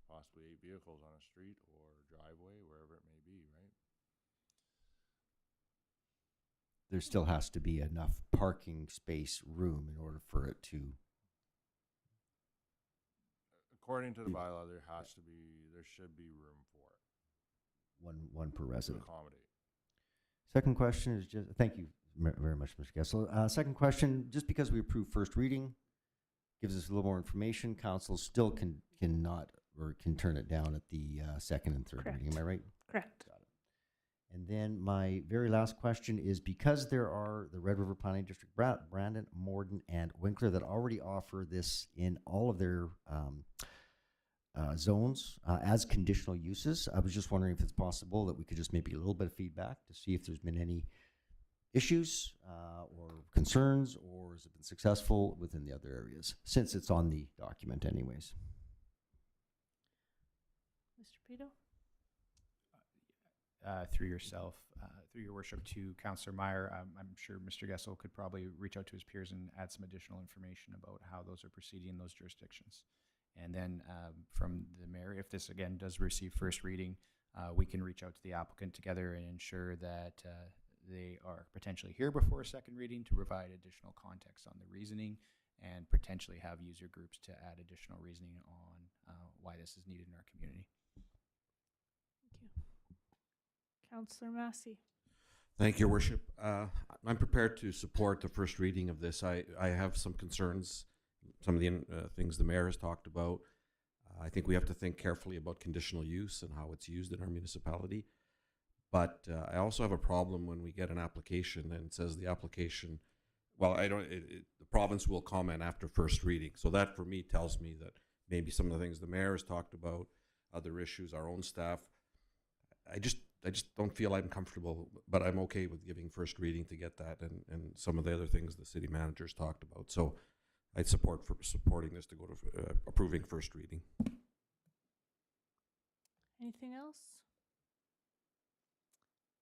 possibly 8 vehicles on a street or driveway, wherever it may be, right? There still has to be enough parking space room in order for it to. According to the bylaw, there should be room for it. One per resident. To accommodate. Second question is just, thank you very much, Mr. Gessel. Second question, just because we approve first reading, gives us a little more information, council still cannot or can turn it down at the 2nd and 3rd Correct. reading. Am I right? Correct. Got it. And then my very last question is, because there are the Red River Planning District, Brandon, Morden, and Winkler that already offer this in all of their zones as conditional uses, I was just wondering if it's possible that we could just maybe get a little bit of feedback to see if there's been any issues or concerns, or has it been successful within the other areas, since it's on the document anyways. Mr. Pito? Through yourself, through Your Worship to Councillor Meyer, I'm sure Mr. Gessel could probably reach out to his peers and add some additional information about how those are proceeding in those jurisdictions. And then from the mayor, if this again does receive first reading, we can reach out to the applicant together and ensure that they are potentially here before a 2nd reading to provide additional context on the reasoning, and potentially have user groups to add additional reasoning on why this is needed in our community. Thank you. Councillor Massey? Thank you, Your Worship. I'm prepared to support the first reading of this. I have some concerns, some of the things the mayor has talked about. I think we have to think carefully about conditional use and how it's used in our municipality. But I also have a problem when we get an application and it says the application, well, the province will comment after first reading. So that for me tells me that maybe some of the things the mayor has talked about, other issues, our own staff, I just don't feel I'm comfortable, but I'm okay with giving first reading to get that and some of the other things the city manager's talked about. So I'd support for supporting this to go to approving first reading. Anything else?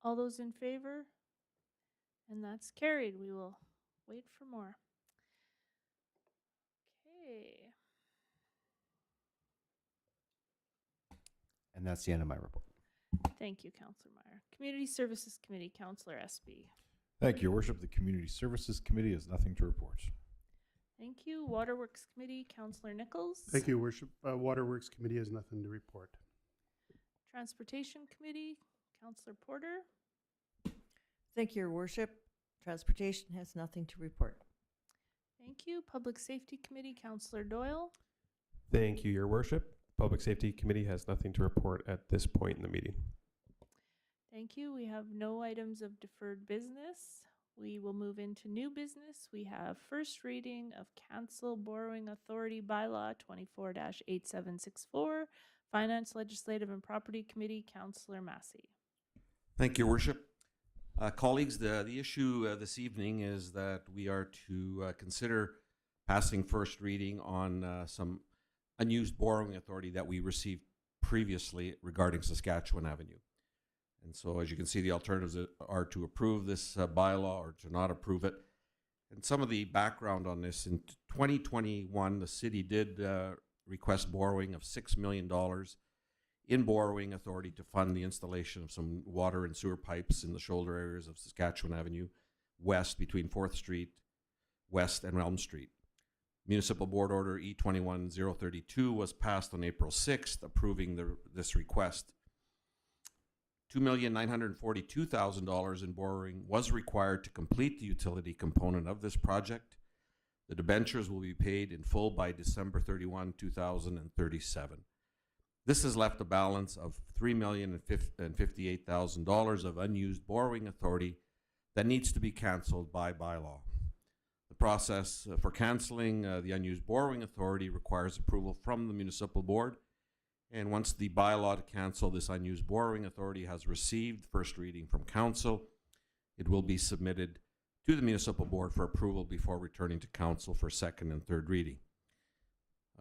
All those in favor? And that's carried. We will wait for more. Okay. And that's the end of my report. Thank you, Councillor Meyer. Community Services Committee, Councillor Espy. Thank you, Your Worship. The Community Services Committee has nothing to report. Thank you. Waterworks Committee, Councillor Nichols. Thank you, Worship. Waterworks Committee has nothing to report. Transportation Committee, Councillor Porter. Thank you, Your Worship. Transportation has nothing to report. Thank you. Public Safety Committee, Councillor Doyle. Thank you, Your Worship. Public Safety Committee has nothing to report at this point in the meeting. Thank you. We have no items of deferred business. We will move into new business. We have first reading of Council Borrowing Authority Bylaw 24-8764. Finance, Legislative, and Property Committee, Councillor Massey. Thank you, Your Worship. Colleagues, the issue this evening is that we are to consider passing first reading on some unused borrowing authority that we received previously regarding Saskatchewan Avenue. And so, as you can see, the alternatives are to approve this bylaw or to not approve it. And some of the background on this, in 2021, the city did request borrowing of $6 million in borrowing authority to fund the installation of some water and sewer pipes in the shoulder areas of Saskatchewan Avenue West between 4th Street West and Elm Street. Municipal Board Order E21032 was passed on April 6th, approving this request. $2,942,000 in borrowing was required to complete the utility component of this project. The debentures will be paid in full by December 31, 2037. This has left a balance of $3,058,000 of unused borrowing authority that needs to be canceled by bylaw. The process for canceling the unused borrowing authority requires approval from the municipal board. And once the bylaw to cancel this unused borrowing authority has received first reading from council, it will be submitted to the municipal board for approval before returning to council for second and third reading.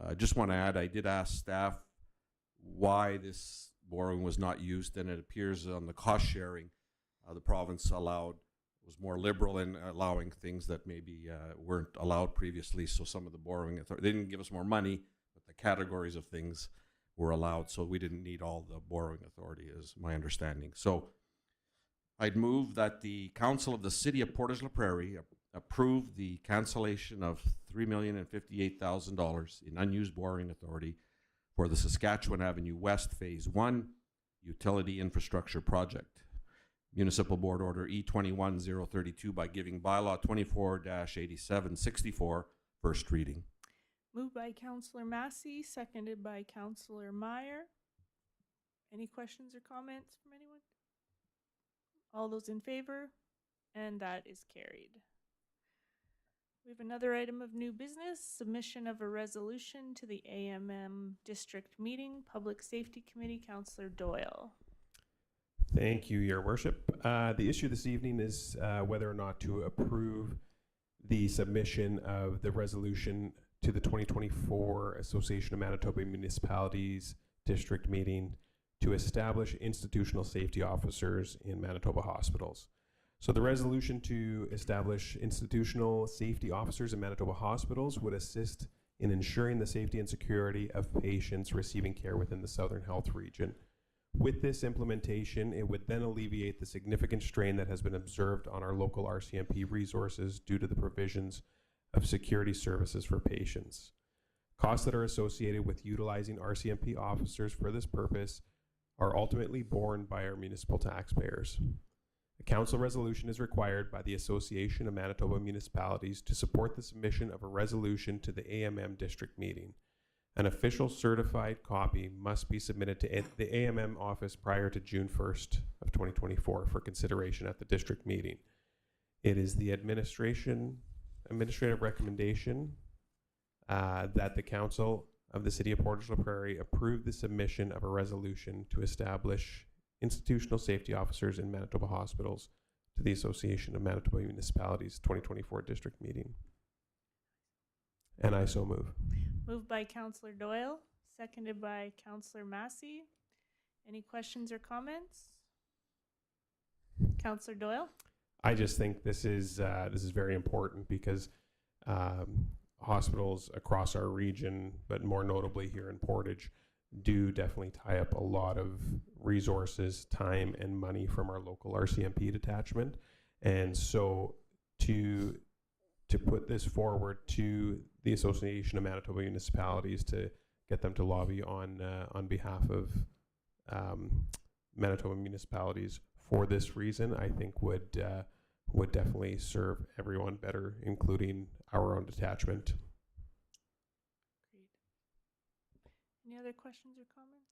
I just want to add, I did ask staff why this borrowing was not used, and it appears on the cost sharing the province was more liberal in allowing things that maybe weren't allowed previously. So some of the borrowing authority, they didn't give us more money, but the categories of things were allowed, so we didn't need all the borrowing authority, is my understanding. So I'd move that the Council of the City of Portage la Prairie approve the cancellation of $3,058,000 in unused borrowing authority for the Saskatchewan Avenue West Phase 1 Utility Infrastructure Project. Municipal Board Order E21032 by giving bylaw 24-8764 first reading. Moved by Councillor Massey, seconded by Councillor Meyer. Any questions or comments from anyone? All those in favor? And that is carried. We have another item of new business, submission of a resolution to the AMM District Meeting, Public Safety Committee, Councillor Doyle. Thank you, Your Worship. The issue this evening is whether or not to approve the submission of the resolution to the 2024 Association of Manitoba Municipalities District Meeting to establish institutional safety officers in Manitoba hospitals. So the resolution to establish institutional safety officers in Manitoba hospitals would assist in ensuring the safety and security of patients receiving care within the Southern Health Region. With this implementation, it would then alleviate the significant strain that has been observed on our local RCMP resources due to the provisions of security services for patients. Costs that are associated with utilizing RCMP officers for this purpose are ultimately borne by our municipal taxpayers. A council resolution is required by the Association of Manitoba Municipalities to support the submission of a resolution to the AMM district meeting. An official certified copy must be submitted to the AMM office prior to June 1st of 2024 for consideration at the district meeting. It is the administrative recommendation that the Council of the City of Portage la Prairie approve the submission of a resolution to establish institutional safety officers in Manitoba hospitals to the Association of Manitoba Municipalities 2024 district meeting. And I so move. Moved by Councillor Doyle, seconded by Councillor Massey. Any questions or comments? Councillor Doyle? I just think this is very important because hospitals across our region, but more notably here in Portage, do definitely tie up a lot of resources, time, and money from our local RCMP detachment. And so to put this forward to the Association of Manitoba Municipalities to get them to lobby on behalf of Manitoba municipalities for this reason, I think would definitely serve everyone better, including our own detachment. Great. Any other questions or comments?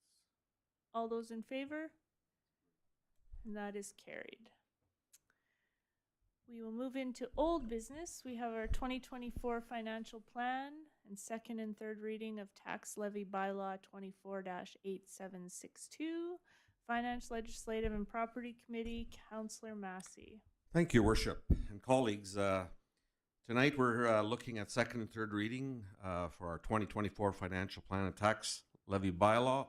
All those in favor? And that is carried. We will move into old business. We have our 2024 financial plan and second and third reading of tax levy bylaw 24-8762. Finance, Legislative, and Property Committee, Councillor Massey. Thank you, Worship and colleagues. Tonight we're looking at second and third reading for our 2024 financial plan and tax levy bylaw.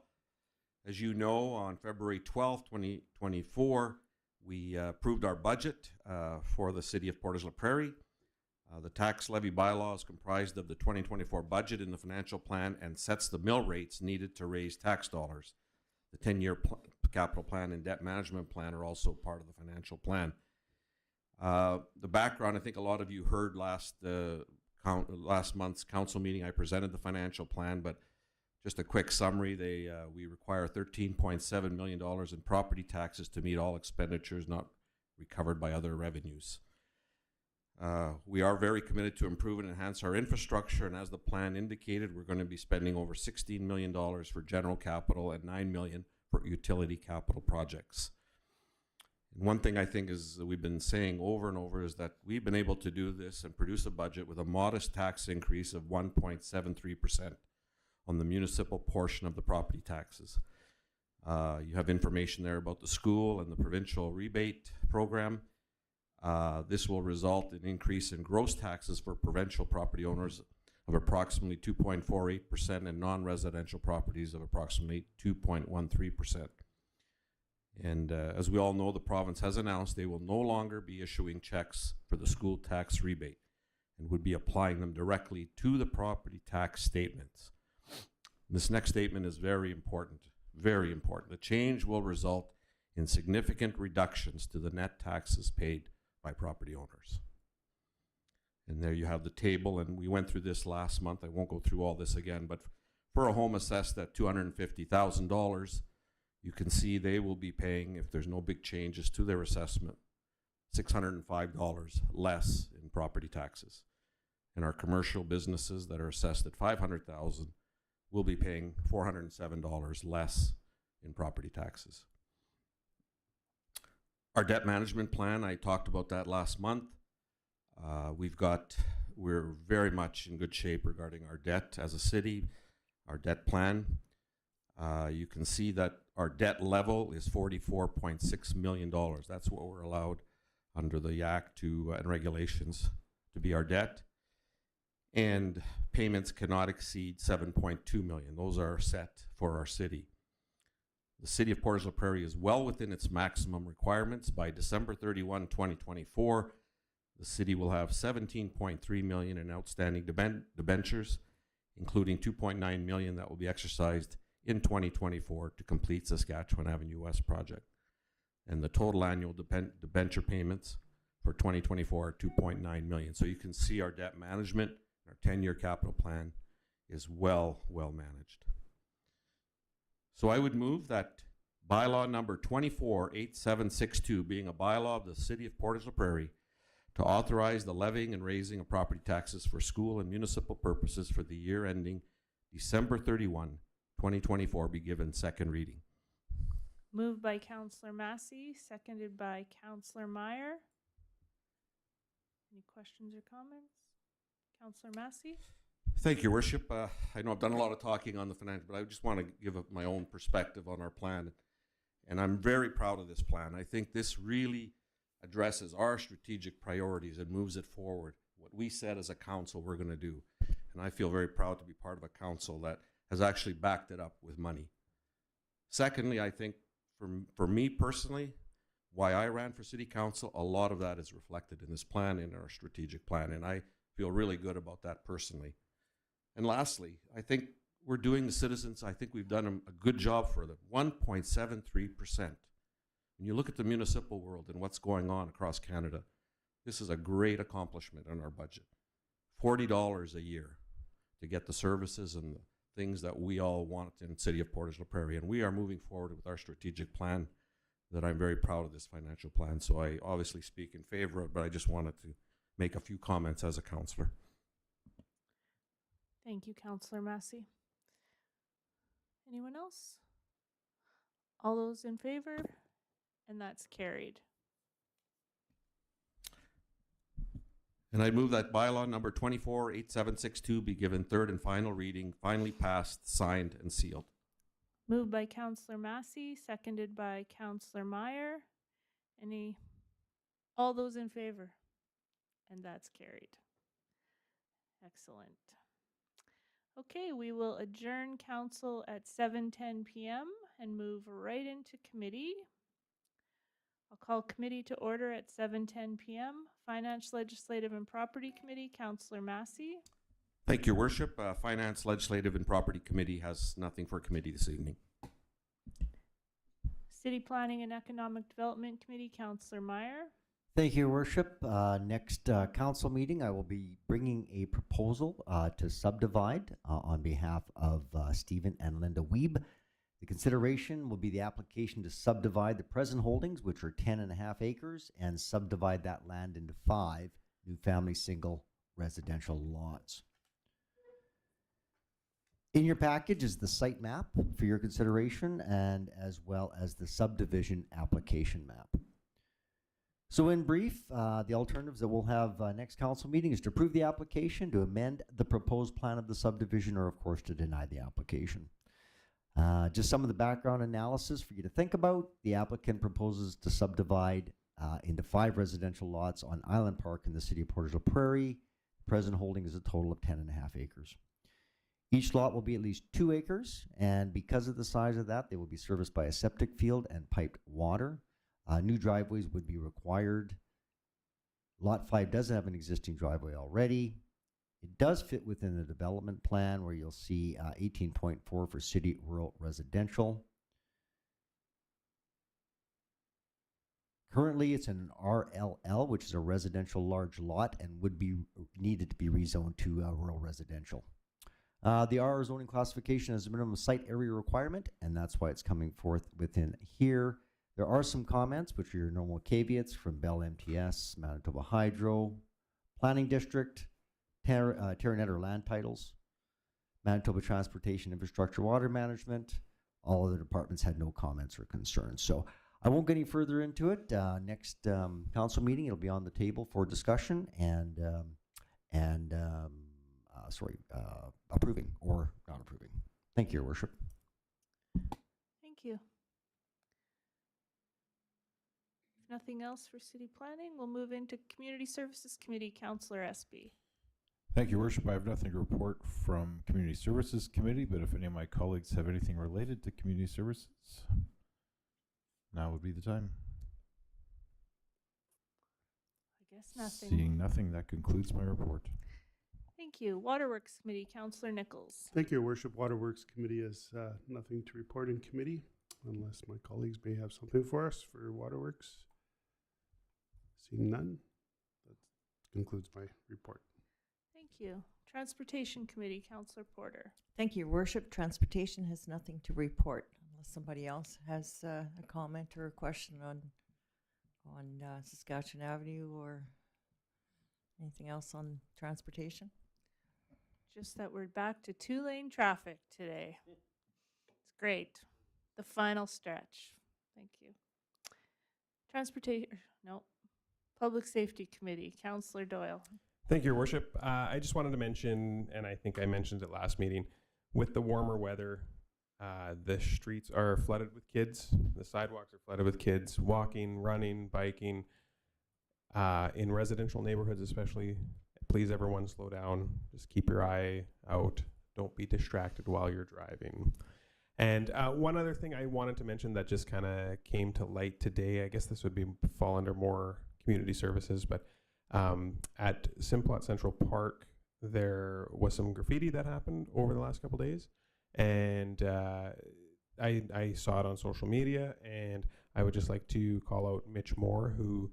As you know, on February 12th, 2024, we approved our budget for the city of Portage la Prairie. The tax levy bylaw is comprised of the 2024 budget in the financial plan and sets the mill rates needed to raise tax dollars. The 10-year capital plan and debt management plan are also part of the financial plan. The background, I think a lot of you heard last month's council meeting. I presented the financial plan, but just a quick summary, we require $13.7 million in property taxes to meet all expenditures not recovered by other revenues. We are very committed to improve and enhance our infrastructure, and as the plan indicated, we're going to be spending over $16 million for general capital and $9 million for utility capital projects. And one thing I think is we've been saying over and over is that we've been able to do this and produce a budget with a modest tax increase of 1.73% on the municipal portion of the property taxes. You have information there about the school and the provincial rebate program. This will result in an increase in gross taxes for provincial property owners of approximately 2.48% and non-residential properties of approximately 2.13%. And as we all know, the province has announced they will no longer be issuing checks for the school tax rebate and would be applying them directly to the property tax statements. This next statement is very important, very important. The change will result in significant reductions to the net taxes paid by property owners. And there you have the table, and we went through this last month. I won't go through all this again, but for a home assessed at $250,000, you can see they will be paying, if there's no big changes to their assessment, $605 less in property taxes. And our commercial businesses that are assessed at $500,000 will be paying $407 less in property taxes. Our debt management plan, I talked about that last month. We're very much in good shape regarding our debt as a city, our debt plan. You can see that our debt level is $44.6 million. That's what we're allowed under the Act and regulations to be our debt. And payments cannot exceed $7.2 million. Those are set for our city. The city of Portage la Prairie is well within its maximum requirements. By December 31, 2024, the city will have $17.3 million in outstanding debentures, including $2.9 million that will be exercised in 2024 to complete Saskatchewan Avenue West project. And the total annual debenture payments for 2024 are $2.9 million. So you can see our debt management, our 10-year capital plan is well managed. So I would move that bylaw number 24-8762, being a bylaw of the city of Portage la Prairie, to authorize the levying and raising of property taxes for school and municipal purposes for the year ending December 31, 2024, be given second reading. Moved by Councillor Massey, seconded by Councillor Meyer. Any questions or comments? Councillor Massey? Thank you, Worship. I know I've done a lot of talking on the financial, but I just want to give my own perspective on our plan. And I'm very proud of this plan. I think this really addresses our strategic priorities and moves it forward. What we said as a council we're going to do. And I feel very proud to be part of a council that has actually backed it up with money. Secondly, I think for me personally, why I ran for city council, a lot of that is reflected in this plan, in our strategic plan. And I feel really good about that personally. And lastly, I think we're doing the citizens, I think we've done a good job for them. 1.73%. When you look at the municipal world and what's going on across Canada, this is a great accomplishment in our budget. $40 a year to get the services and the things that we all want in the city of Portage la Prairie. And we are moving forward with our strategic plan that I'm very proud of this financial plan. So I obviously speak in favor of it, but I just wanted to make a few comments as a councillor. Thank you, Councillor Massey. Anyone else? All those in favor? And that's carried. And I move that bylaw number 248762 be given third and final reading, finally passed, signed, and sealed. Moved by Councillor Massey, seconded by Councillor Meyer. All those in favor? And that's carried. Excellent. Okay, we will adjourn council at 7:10 p.m. and move right into committee. I'll call committee to order at 7:10 p.m. Finance, Legislative, and Property Committee, Councillor Massey. Thank you, Your Worship. Finance, Legislative, and Property Committee has nothing for committee this evening. City Planning and Economic Development Committee, Councillor Meyer. Thank you, Your Worship. Next council meeting, I will be bringing a proposal to subdivide on behalf of Stephen and Linda Wiebe. The consideration will be the application to subdivide the present holdings, which are 10.5 acres, and subdivide that land into 5 new family single residential lots. In your package is the site map for your consideration, and as well as the subdivision application map. So in brief, the alternatives that we'll have next council meeting is to approve the application, to amend the proposed plan of the subdivision, or of course to deny the application. Just some of the background analysis for you to think about. The applicant proposes to subdivide into 5 residential lots on Island Park in the city of Portage la Prairie. Present holding is a total of 10.5 acres. Each lot will be at least 2 acres, and because of the size of that, they will be serviced by a septic field and piped water. New driveways would be required. Lot 5 doesn't have an existing driveway already. It does fit within the development plan, where you'll see 18.4 for city rural residential. Currently, it's an RLL, which is a residential large lot, and would be needed to be rezoned to rural residential. The RR zoning classification has a minimum site area requirement, and that's why it's coming forth within here. There are some comments, which are your normal caveats from Bell MTS, Manitoba Hydro, Planning District, Terranet or land titles, Manitoba Transportation Infrastructure Water Management. All other departments had no comments or concerns. So I won't get any further into it. Next council meeting, it'll be on the table for discussion and approving or not approving. Thank you, Your Worship. Thank you. If nothing else for city planning, we'll move into Community Services Committee, Councillor Espy. Thank you, Worship. I have nothing to report from Community Services Committee, but if any of my colleagues have anything related to community services, now would be the time. I guess nothing. Seeing nothing, that concludes my report. Thank you. Waterworks Committee, Councillor Nichols. Thank you, Your Worship. Waterworks Committee has nothing to report in committee, unless my colleagues may have something for us for Waterworks. Seeing none, that concludes my report. Thank you. Transportation Committee, Councillor Porter. Thank you, Your Worship. Transportation has nothing to report, unless somebody else has a comment or a question on Saskatchewan Avenue or anything else on transportation. Just that we're back to 2-lane traffic today. It's great. The final stretch. Thank you. Public Safety Committee, Councillor Doyle. Thank you, Your Worship. I just wanted to mention, and I think I mentioned it last meeting, with the warmer weather, the streets are flooded with kids. The sidewalks are flooded with kids walking, running, biking. In residential neighborhoods especially, please everyone slow down. Just keep your eye out. Don't be distracted while you're driving. And one other thing I wanted to mention that just kind of came to light today, I guess this would fall under more community services, but at Simplot Central Park, there was some graffiti that happened over the last couple days. And I saw it on social media, and I would just like to call out Mitch Moore, who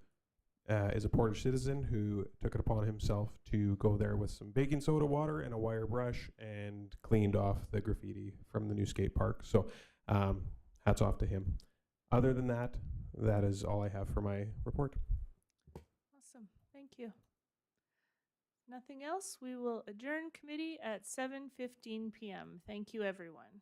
is a Portage citizen who took it upon himself to go there with some baking soda water and a wire brush and cleaned off the graffiti from the new skate park. So hats off to him. Other than that, that is all I have for my report. Awesome. Thank you. Nothing else? We will adjourn committee at 7:15 p.m. Thank you, everyone.